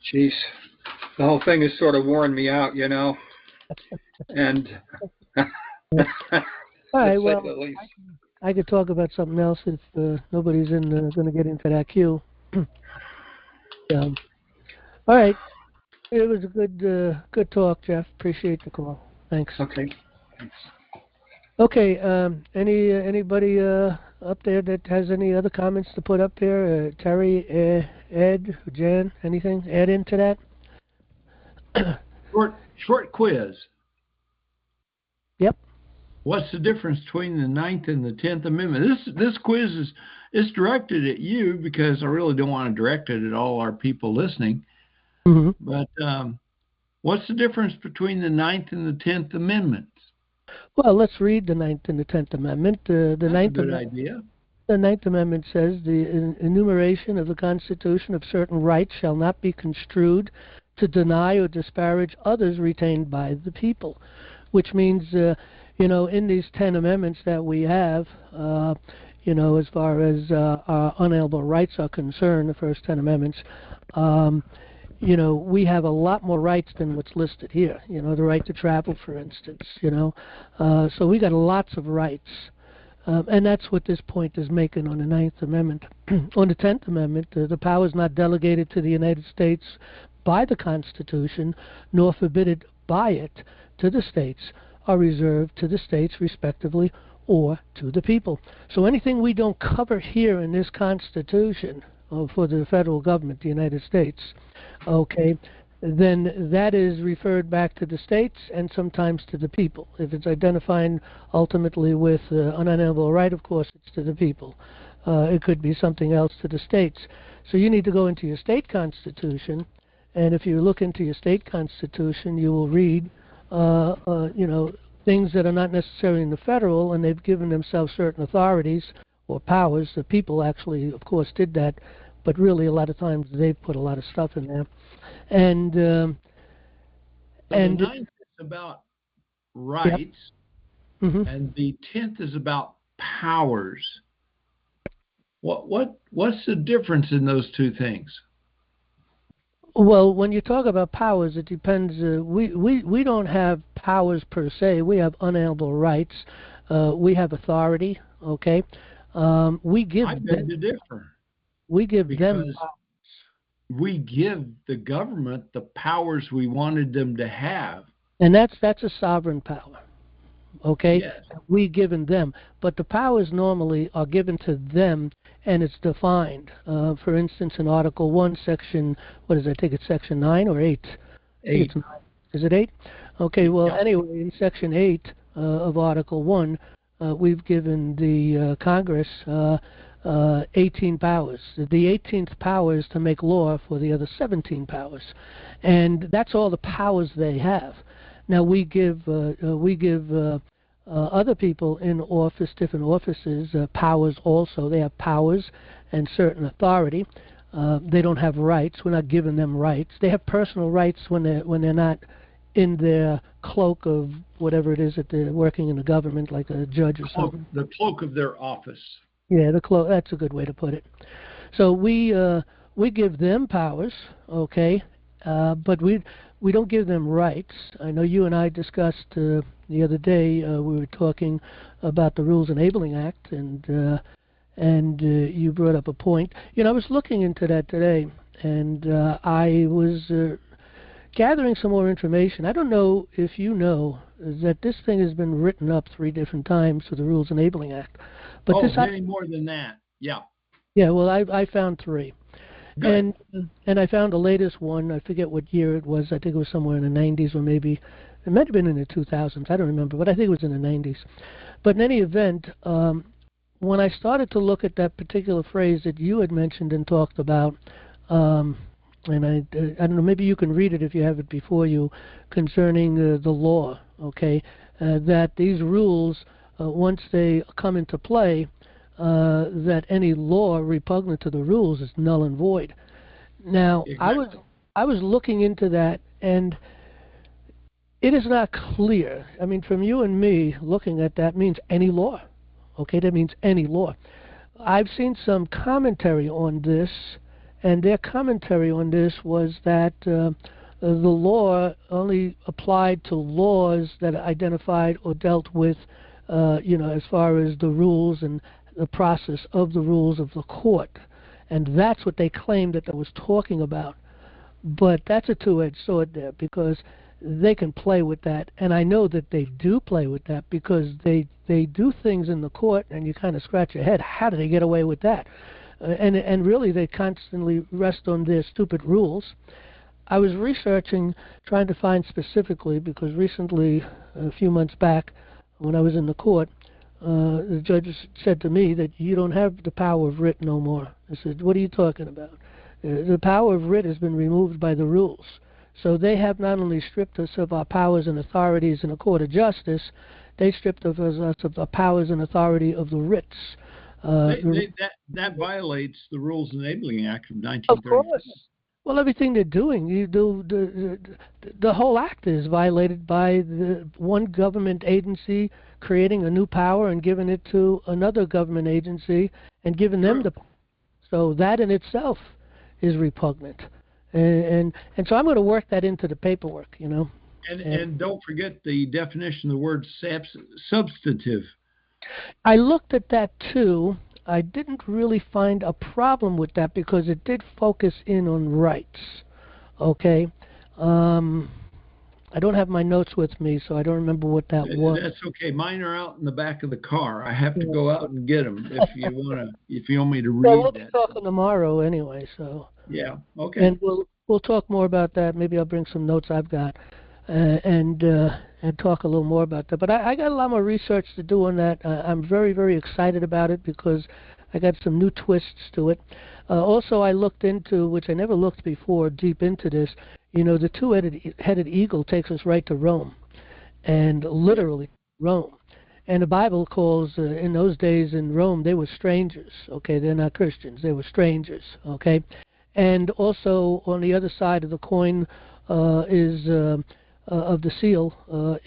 Geez, the whole thing has sort of worn me out, and All right, well, I could talk about something else if nobody's going to get into that queue. All right, it was a good talk, Jeff. Appreciate the call. Thanks. Okay. Thanks. Okay. Anybody up there that has any other comments to put up there? Terry, Ed, Jan, anything? Add into that? Short quiz. Yep. What's the difference between the 9th and the 10th Amendment? This quiz is directed at you because I really don't want to direct it at all our people listening. Mm-hmm. But what's the difference between the 9th and the 10th Amendments? Well, let's read the 9th and the 10th Amendment. That's a good idea. The 9th Amendment says the enumeration of the Constitution of certain rights shall not be construed to deny or disparage others retained by the people, which means, in these 10 amendments that we have, as far as our unalienable rights are concerned, the first 10 amendments, we have a lot more rights than what's listed here. The right to travel, for instance, so we got lots of rights. And that's what this point is making on the 9th Amendment. On the 10th Amendment, the powers not delegated to the United States by the Constitution, nor forbidden by it to the states, are reserved to the states respectively or to the people. So anything we don't cover here in this Constitution for the federal government, the United States, okay, then that is referred back to the states and sometimes to the people. If it's identifying ultimately with unalienable right, of course, it's to the people. It could be something else to the states. So you need to go into your state constitution, and if you look into your state constitution, you will read, things that are not necessarily in the federal, and they've given themselves certain authorities or powers. The people actually, of course, did that, but really a lot of times they've put a lot of stuff in there. And the 9th is about rights, yep. Mm-hmm. And the 10th is about powers. What's the difference in those two things? Well, when you talk about powers, it depends. We don't have powers per se. We have unalienable rights. We have authority. Okay. We give. I beg to differ. We give them. We give the government the powers we wanted them to have. And that's a sovereign power. Okay? Yes. We given them. But the powers normally are given to them, and it's defined. For instance, in Article 1, Section, what is it? I think it's Section 9 or 8? 8. It's 9. Is it 8? Okay, well, yeah. Anyway, in Section 8 of Article 1, we've given the Congress 18 powers. The 18th power is to make law for the other 17 powers, and that's all the powers they have. Now we give other people in office, different offices, powers also. They have powers and certain authority. They don't have rights. We're not giving them rights. They have personal rights when they're not in their cloak of whatever it is that they're working in the government, like a judge or something. The cloak of their office. Yeah, that's a good way to put it. So we give them powers, okay, but we don't give them rights. I know you and I discussed the other day. We were talking about the Rules Enabling Act, and you brought up a point. I was looking into that today, and I was gathering some more information. I don't know if you know that this thing has been written up 3 different times for the Rules Enabling Act. But many more than that. Yeah. Yeah, well, I found 3. Good. And I found the latest one. I forget what year it was. I think it was somewhere in the 90s, or maybe it might have been in the 2000s. I don't remember, but I think it was in the 90s. But in any event, when I started to look at that particular phrase that you had mentioned and talked about, and I don't know, maybe you can read it if you have it before you, concerning the law, okay, that these rules, once they come into play, that any law repugnant to the rules is null and void. Now, Exactly. I was looking into that, and it is not clear. I mean, from you and me, looking at that means any law. Okay, that means any law. I've seen some commentary on this, and their commentary on this was that the law only applied to laws that identified or dealt with, as far as the rules and the process of the rules of the court. And that's what they claimed that was talking about. But that's a two-edged sword there, because they can play with that, and I know that they do play with that, because they do things in the court, and you kind of scratch your head, how do they get away with that? And really they constantly rest on their stupid rules. I was researching, trying to find specifically, because recently, a few months back, when I was in the court, the judge said to me that you don't have the power of writ no more. I said, what are you talking about? The power of writ has been removed by the rules. So they have not only stripped us of our powers and authorities in a court of justice, they stripped us of the powers and authority of the writs. That violates the Rules Enabling Act of Of 1936. course. Well, everything they're doing, the whole act is violated by the one government agency creating a new power and giving it to another government agency and giving them the power. So that in itself is repugnant. And so I'm going to work that into the paperwork, And don't forget the definition of the word substantive. I looked at that too. I didn't really find a problem with that, because it did focus in on rights. Okay. I don't have my notes with me, so I don't remember what that was. That's okay. Mine are out in the back of the car. I have to go out and get them if you want me to read Well, we'll be that. talking tomorrow anyway, so. Yeah. Okay. And we'll talk more about that. Maybe I'll bring some notes I've got, and talk a little more about that. But I got a lot more research to do on that. I'm very, very excited about it, because I got some new twists to it. Also, I looked into, which I never looked before, deep into this. The two-headed eagle takes us right to Rome, and literally Rome. And the Bible calls, in those days in Rome, they were strangers. Okay, they're not Christians. They were strangers. Okay. And also on the other side of the coin of the seal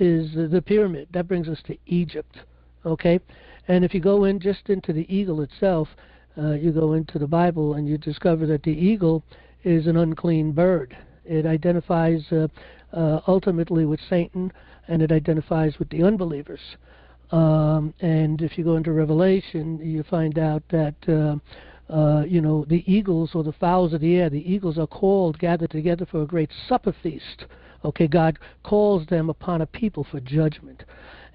is the pyramid. That brings us to Egypt, okay? And if you go in just into the eagle itself, you go into the Bible and you discover that the eagle is an unclean bird. It identifies ultimately with Satan, and it identifies with the unbelievers. And if you go into Revelation, you find out that the eagles, or the fowls of the air, the eagles are gathered together for a great supper feast. Okay, God calls them upon a people for judgment.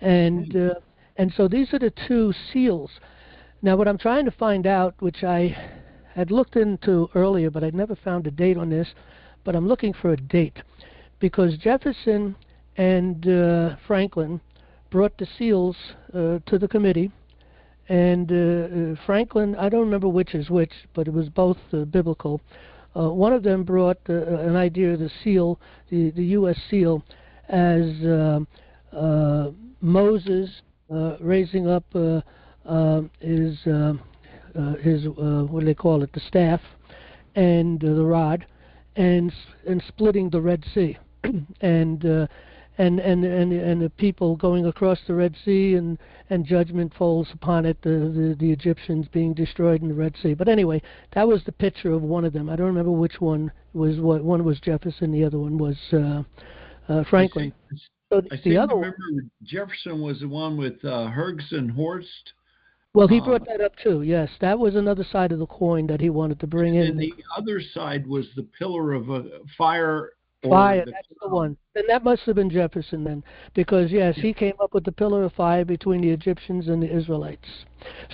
And so these are the two seals. Now, what I'm trying to find out, which I had looked into earlier, but I'd never found a date on this, but I'm looking for a date, because Jefferson and Franklin brought the seals to the committee. And Franklin, I don't remember which is which, but it was both biblical. One of them brought an idea of the seal, the U.S. seal, as Moses raising up his what do they call it, the staff, and the rod, and splitting the Red Sea, and the people going across the Red Sea, and judgment falls upon it, the Egyptians being destroyed in the Red Sea. But anyway, that was the picture of one of them. I don't remember which one was what. One was Jefferson, the other one was Franklin. I seem to remember Jefferson was the one with Hergs and Horst. Well, he brought that up too, yes. That was another side of the coin that he wanted to bring in. And the other side was the pillar of fire. Fire, that's the one. And that must have been Jefferson then, because, yes, he came up with the pillar of fire between the Egyptians and the Israelites.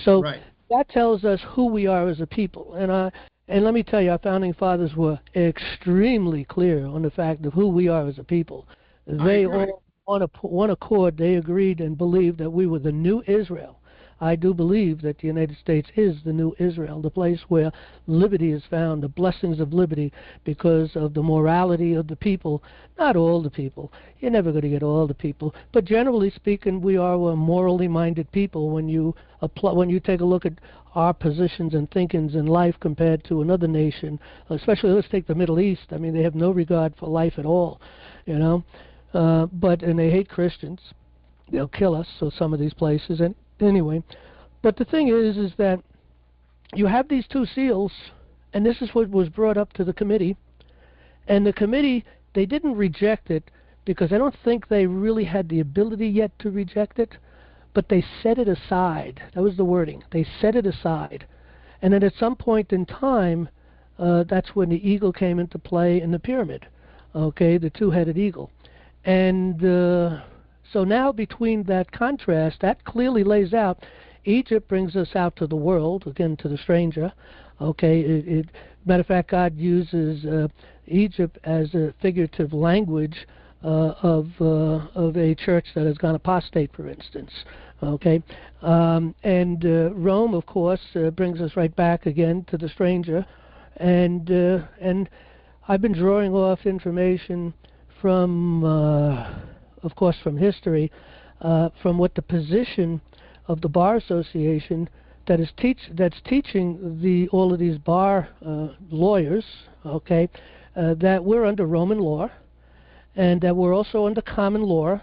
So that tells us who we are as a people. And let me tell you, our founding fathers were extremely clear on the fact of who we are as a people. They all, on one accord, they agreed and believed that we were the new Israel. I do believe that the United States is the new Israel, the place where liberty is found, the blessings of liberty, because of the morality of the people. Not all the people. You're never going to get all the people. But generally speaking, we are a morally minded people when you take a look at our positions and thinkings in life compared to another nation, especially let's take the Middle East. I mean, they have no regard for life at all, you know. And they hate Christians. They'll kill us, so some of these places. And anyway, but the thing is that you have these two seals, and this is what was brought up to the committee. And the committee, they didn't reject it because I don't think they really had the ability yet to reject it, but they set it aside. That was the wording. They set it aside. And then at some point in time, that's when the eagle came into play in the pyramid, okay, the two-headed eagle. And so now between that contrast, that clearly lays out Egypt brings us out to the world, again to the stranger. Okay, matter of fact, God uses Egypt as a figurative language of a church that has gone apostate, for instance. Okay, and Rome, of course, brings us right back again to the stranger, and I've been drawing off information from, of course, from history, from what the position of the Bar Association that's teaching all of these bar lawyers, okay, that we're under Roman law, and that we're also under common law,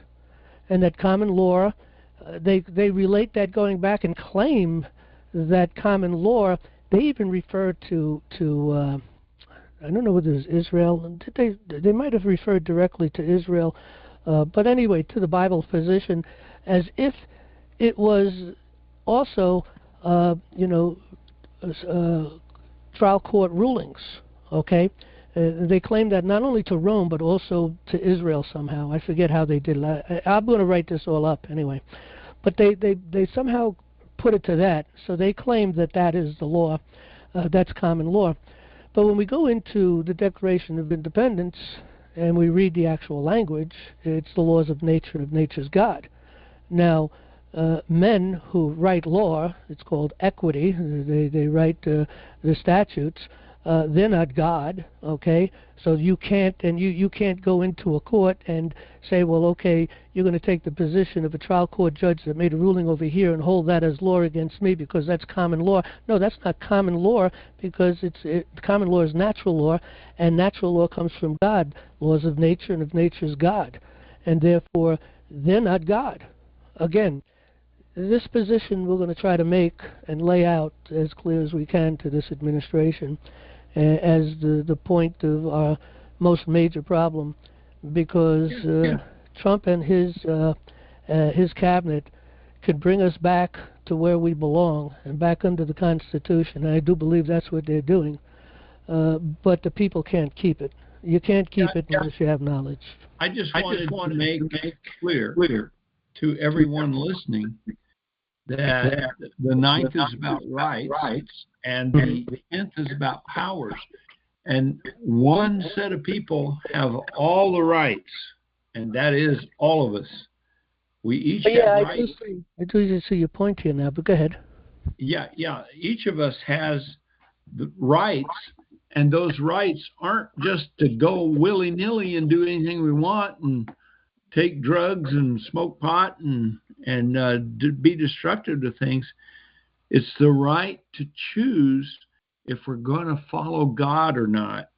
and that common law, they relate that going back and claim that common law. They even refer to I don't know whether it was Israel. They might have referred directly to Israel, but anyway, to the Bible position, as if it was also, trial court rulings. Okay, they claim that not only to Rome but also to Israel somehow. I forget how they did it. I'm going to write this all up anyway, but they somehow put it to that. So they claim that is the law, that's common law. But when we go into the Declaration of Independence and we read the actual language, it's the laws of nature, of nature's God. Now, men who write law, it's called equity, they write the statutes, they're not God, okay? So you can't, and you can't go into a court and say, well, okay, you're going to take the position of a trial court judge that made a ruling over here and hold that as law against me because that's common law. No, that's not common law, because common law is natural law, and natural law comes from God, laws of nature and of nature's God, and therefore they're not God. Again, this position we're going to try to make and lay out as clear as we can to this administration as the point of our most major problem, because Trump and his cabinet could bring us back to where we belong and back under the Constitution, and I do believe that's what they're doing, but the people can't keep it. You can't keep it unless you have knowledge. I just wanted to make clear to everyone listening that the 9th is about rights and the 10th is about powers. And one set of people have all the rights, and that is all of us. We each have rights. I do see your point here now, but go ahead. Yeah. Each of us has the rights, and those rights aren't just to go willy-nilly and do anything we want and take drugs and smoke pot and be destructive to things. It's the right to choose if we're going to follow God or not.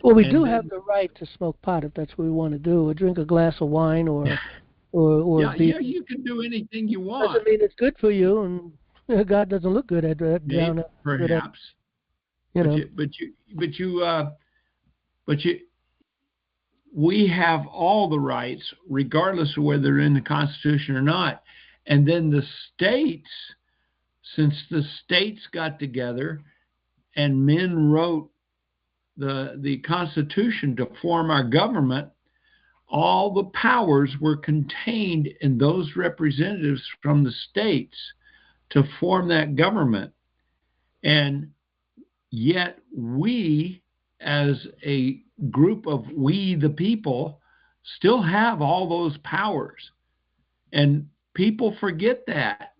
Well, we do have the right to smoke pot if that's what we want to do, or drink a glass of wine, or you can do anything you want. Doesn't mean it's good for you, and God doesn't look good at that. Perhaps. We have all the rights, regardless of whether they're in the Constitution or not. And then the states, since the states got together and men wrote the Constitution to form our government, all the powers were contained in those representatives from the states to form that government. And yet we, as a group of we the people, still have all those powers. And people forget that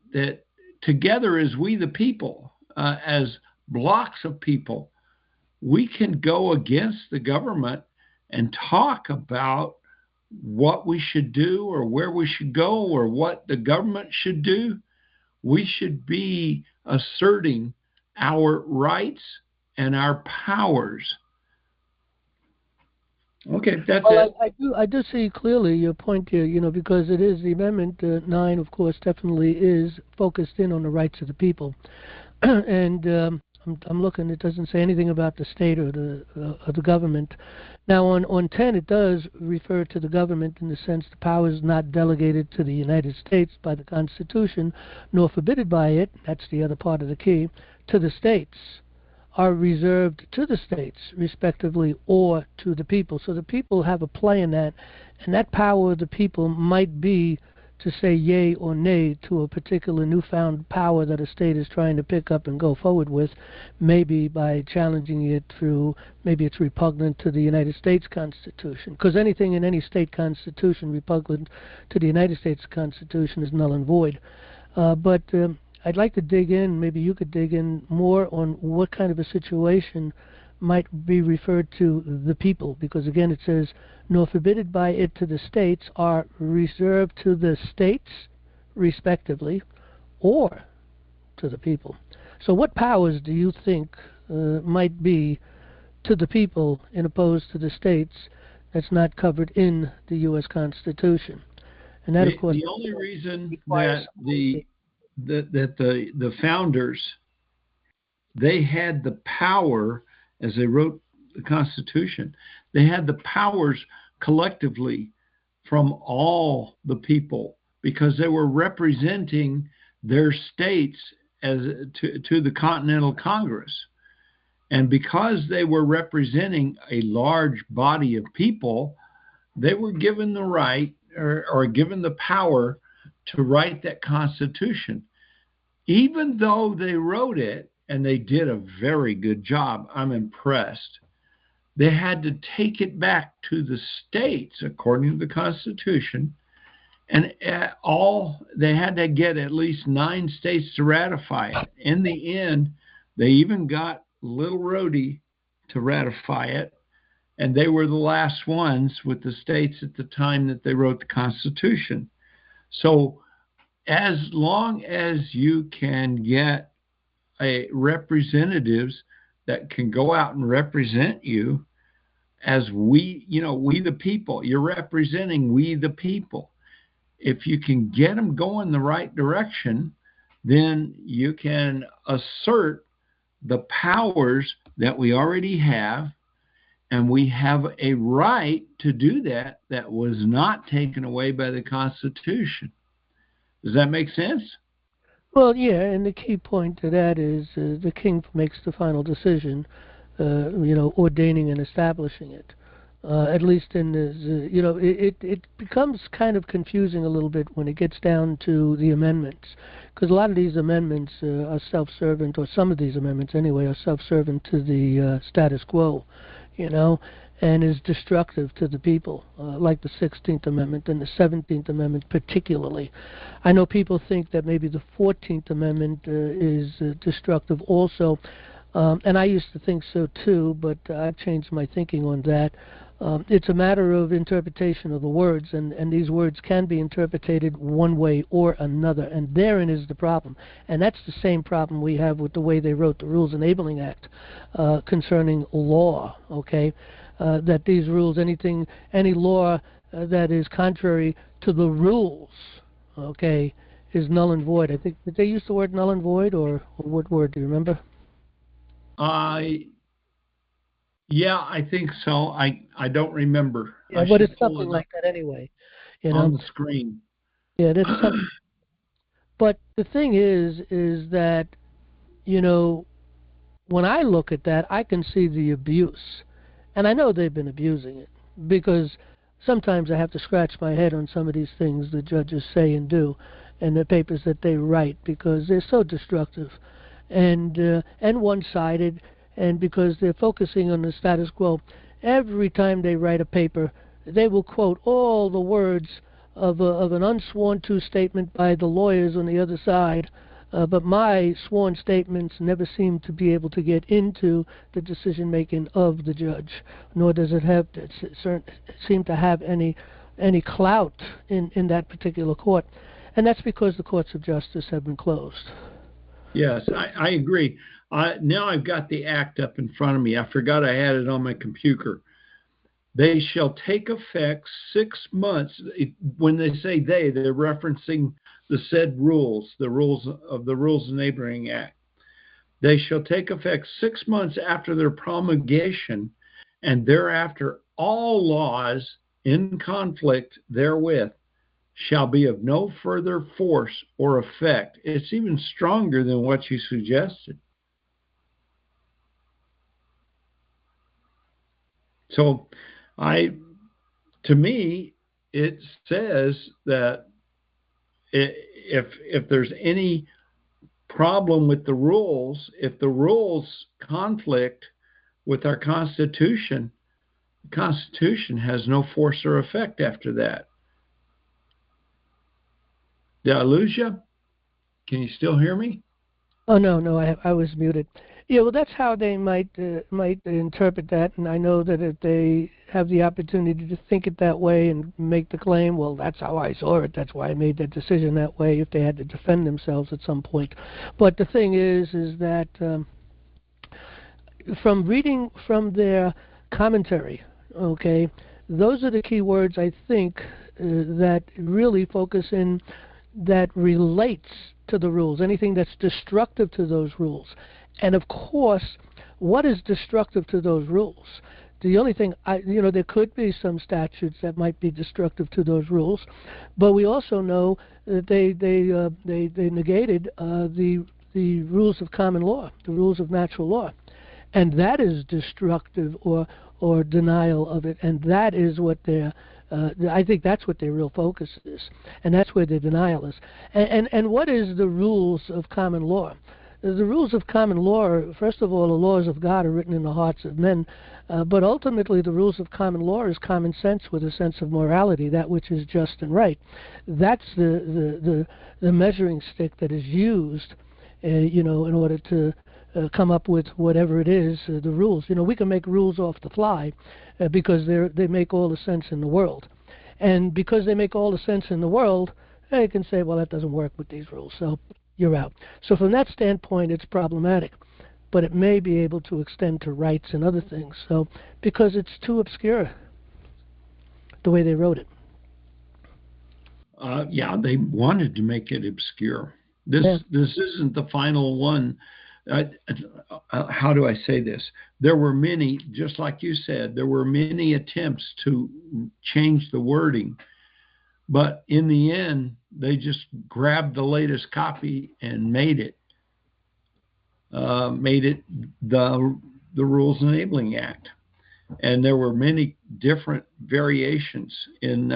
together as we the people, as blocks of people, we can go against the government and talk about what we should do or where we should go or what the government should do. We should be asserting our rights and our powers. Okay, that's it. I do see clearly your point here, because it is the Amendment 9, of course, definitely is focused in on the rights of the people. And I'm looking, it doesn't say anything about the state or the government. Now, on 10, it does refer to the government in the sense the power is not delegated to the United States by the Constitution, nor forbidden by it, that's the other part of the key, to the states, are reserved to the states, respectively, or to the people. So the people have a play in that, and that power of the people might be to say yay or nay to a particular newfound power that a state is trying to pick up and go forward with, maybe by challenging it through, maybe it's repugnant to the United States Constitution, because anything in any state constitution repugnant to the United States Constitution is null and void. But I'd like to dig in, maybe you could dig in more on what kind of a situation might be referred to the people, because again it says, nor forbidden by it to the states, are reserved to the states, respectively, or to the people. So what powers do you think might be to the people in opposed to the states that's not covered in the U.S. Constitution? And that, of course, the only reason that the founders, they had the power, as they wrote the Constitution, they had the powers collectively from all the people because they were representing their states as to the Continental Congress. And because they were representing a large body of people, they were given the right or given the power to write that Constitution. Even though they wrote it, and they did a very good job, I'm impressed, they had to take it back to the states, according to the Constitution, and they had to get at least 9 states to ratify it. In the end, they even got Little Rhodey to ratify it, and they were the last ones with the states at the time that they wrote the Constitution. So as long as you can get representatives that can go out and represent you as we the people, you're representing we the people. If you can get them going the right direction, then you can assert the powers that we already have, and we have a right to do that was not taken away by the Constitution. Does that make sense? Well, yeah, and the key point to that is the king makes the final decision, ordaining and establishing it. At least in this, it becomes kind of confusing a little bit when it gets down to the amendments, because a lot of these amendments are self-servant, or some of these amendments anyway, are self-servant to the status quo, and is destructive to the people, like the 16th Amendment and the 17th Amendment particularly. I know people think that maybe the 14th Amendment is destructive also, and I used to think so too, but I've changed my thinking on that. It's a matter of interpretation of the words, and these words can be interpreted one way or another, and therein is the problem. And that's the same problem we have with the way they wrote the Rules Enabling Act concerning law, okay? That these rules, any law that is contrary to the rules, okay, is null and void. I think, did they use the word null and void, or what word, do you remember? Yeah, I think so. I don't remember. Yeah, but it's something like that anyway. On the screen. Yeah, that's something. But the thing is that, when I look at that, I can see the abuse. And I know they've been abusing it, because sometimes I have to scratch my head on some of these things the judges say and do, and the papers that they write, because they're so destructive and one-sided, and because they're focusing on the status quo. Every time they write a paper, they will quote all the words of an unsworn to statement by the lawyers on the other side, But my sworn statements never seem to be able to get into the decision-making of the judge, nor does it have seem to have any clout in that particular court. And that's because the courts of justice have been closed. Yes, I agree. Now I've got the act up in front of me. I forgot I had it on my computer. They shall take effect 6 months. When they say they're referencing the said rules, the rules of the Rules Enabling Act. They shall take effect 6 months after their promulgation, and thereafter all laws in conflict therewith shall be of no further force or effect. It's even stronger than what you suggested. So to me, it says that if there's any problem with the rules, if the rules conflict with our Constitution, the Constitution has no force or effect after that. Did I lose you? Can you still hear me? Oh no, I was muted. Yeah, well, that's how they might interpret that, and I know that if they have the opportunity to think it that way and make the claim, well, that's how I saw it. That's why I made that decision that way. If they had to defend themselves at some point, but the thing is that from reading from their commentary, okay, those are the key words I think that really focus in, that relates to the rules, anything that's destructive to those rules. And of course, what is destructive to those rules? The only thing, there could be some statutes that might be destructive to those rules, but we also know that they negated the rules of common law, the rules of natural law, and that is destructive or denial of it, and that is what they're. I think that's what their real focus is, and that's where their denial is. And what is the rules of common law? The rules of common law, first of all, the laws of God are written in the hearts of men, but ultimately the rules of common law is common sense with a sense of morality, that which is just and right. That's the measuring stick that is used, in order to come up with whatever it is, the rules. We can make rules off the fly because they make all the sense in the world. And because they make all the sense in the world, you can say, well, that doesn't work with these rules, so you're out. So from that standpoint, it's problematic. But it may be able to extend to rights and other things. So because it's too obscure, the way they wrote it. Yeah, they wanted to make it obscure. This isn't the final one. How do I say this? There were many, just like you said, there were many attempts to change the wording, but in the end, they just grabbed the latest copy and made it the Rules Enabling Act. And there were many different variations in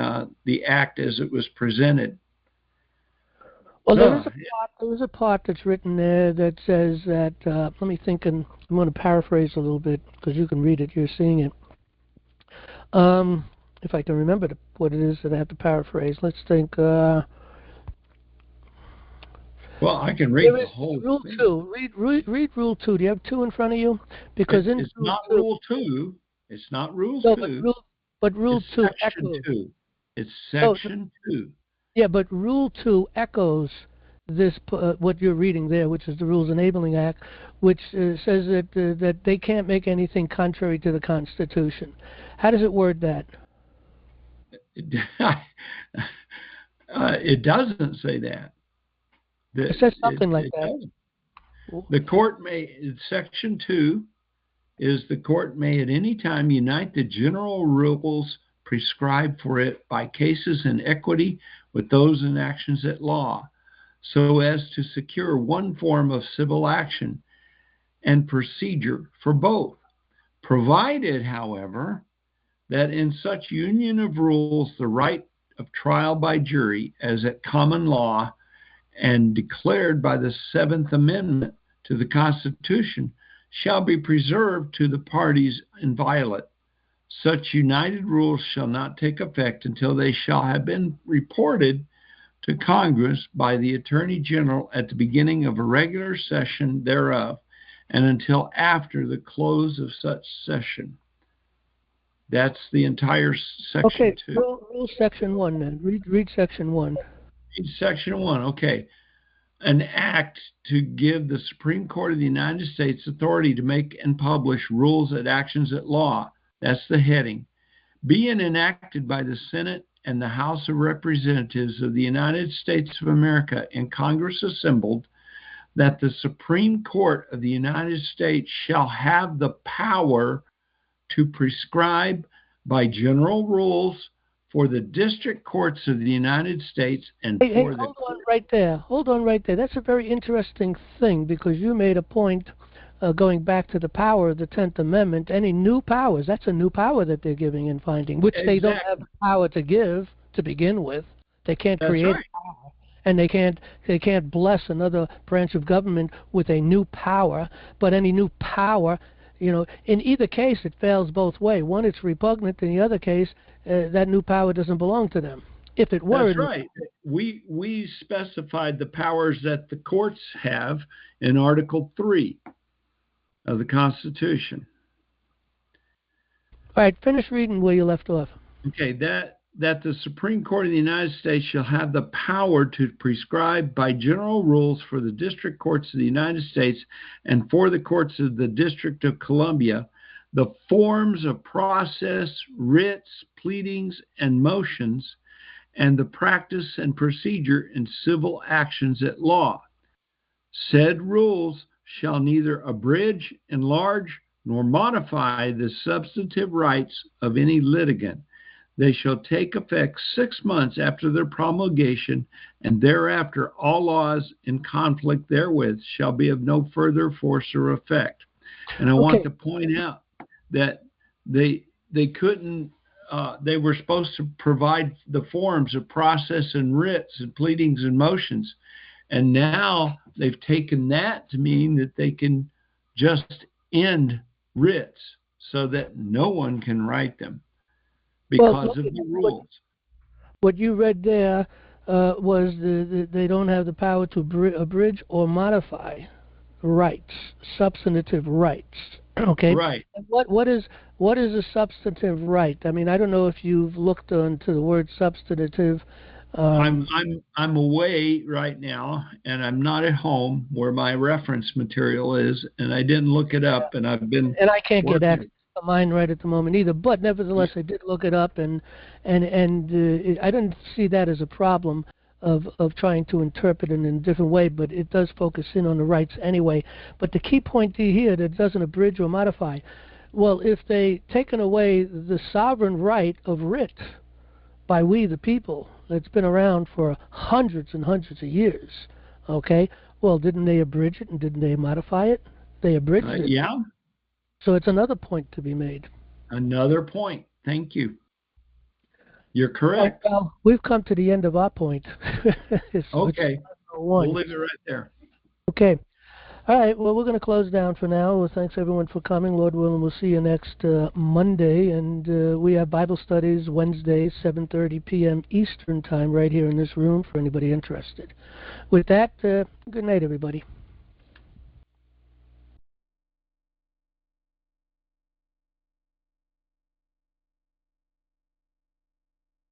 the act as it was presented. Well, there is a part that's written there that says that, let me think, and I'm going to paraphrase a little bit because you can read it, you're seeing it. If I can remember what it is that I have to paraphrase, let's think. Well, I can read the whole Rule thing. 2. Read Rule 2. Do you have 2 in front of you? Because it's not Rule 2. It's not Rule 2. But Rule 2 Section echoes. 2. It's Section 2. Yeah, but Rule 2 echoes this, what you're reading there, which is the Rules Enabling Act, which says that they can't make anything contrary to the Constitution. How does it word that? It doesn't say that. It says something like that. Doesn't. The court may, Section 2 is the court may at any time unite the general rules prescribed for it by cases in equity with those in actions at law, so as to secure one form of civil action and procedure for both, provided, however, that in such union of rules the right of trial by jury as at common law and declared by the 7th Amendment to the Constitution shall be preserved to the parties inviolate. Such united rules shall not take effect until they shall have been reported to Congress by the Attorney General at the beginning of a regular session thereof, and until after the close of such session. That's the entire section 2. Rule section 1 then. Read section 1. Read section 1, okay. An act to give the Supreme Court of the United States authority to make and publish rules and actions at law. That's the heading. Being enacted by the Senate and the House of Representatives of the United States of America in Congress assembled, that the Supreme Court of the United States shall have the power to prescribe by general rules for the district courts of the United States and for the... Hold on right there. That's a very interesting thing, because you made a point going back to the power of the 10th Amendment. Any new powers, that's a new power that they're giving and finding, which they don't have the power to give to begin with. They can't create power, and they can't bless another branch of government with a new power. But any new power, in either case, it fails both ways. One, it's repugnant. In the other case, that new power doesn't belong to them. If it were, that's right. We specified the powers that the courts have in Article 3 of the Constitution. All right, finish reading where you left off. Okay, that the Supreme Court of the United States shall have the power to prescribe by general rules for the district courts of the United States and for the courts of the District of Columbia the forms of process, writs, pleadings, and motions, and the practice and procedure in civil actions at law. Said rules shall neither abridge, enlarge, nor modify the substantive rights of any litigant. They shall take effect 6 months after their promulgation, and thereafter all laws in conflict therewith shall be of no further force or effect. And I want to point out that they couldn't, they were supposed to provide the forms of process and writs and pleadings and motions. And now they've taken that to mean that they can just end writs so that no one can write them because of the rules. What you read there was they don't have the power to abridge or modify rights, substantive rights. Okay. Right. And what is a substantive right? I mean, I don't know if you've looked into the word substantive. I'm away right now, and I'm not at home where my reference material is, and I didn't look it up, and I've been I can't get access to mine right at the moment either. But nevertheless, I did look it up, and I didn't see that as a problem of trying to interpret it in a different way, but it does focus in on the rights anyway. But the key point here, that it doesn't abridge or modify. Well, if they taken away the sovereign right of writ by we the people, that's been around for hundreds and hundreds of years, okay? Well, didn't they abridge it and didn't they modify it? They abridged it. Yeah. So it's another point to be made. Another point. Thank you. You're correct. Well, we've come to the end of our point. Okay. We'll leave it right there. Okay. All right. Well, we're going to close down for now. Well, thanks, everyone, for coming. Lord willing, we'll see you next Monday. And we have Bible studies Wednesday, 7:30 p.m. Eastern Time, right here in this room for anybody interested. With that, good night, everybody.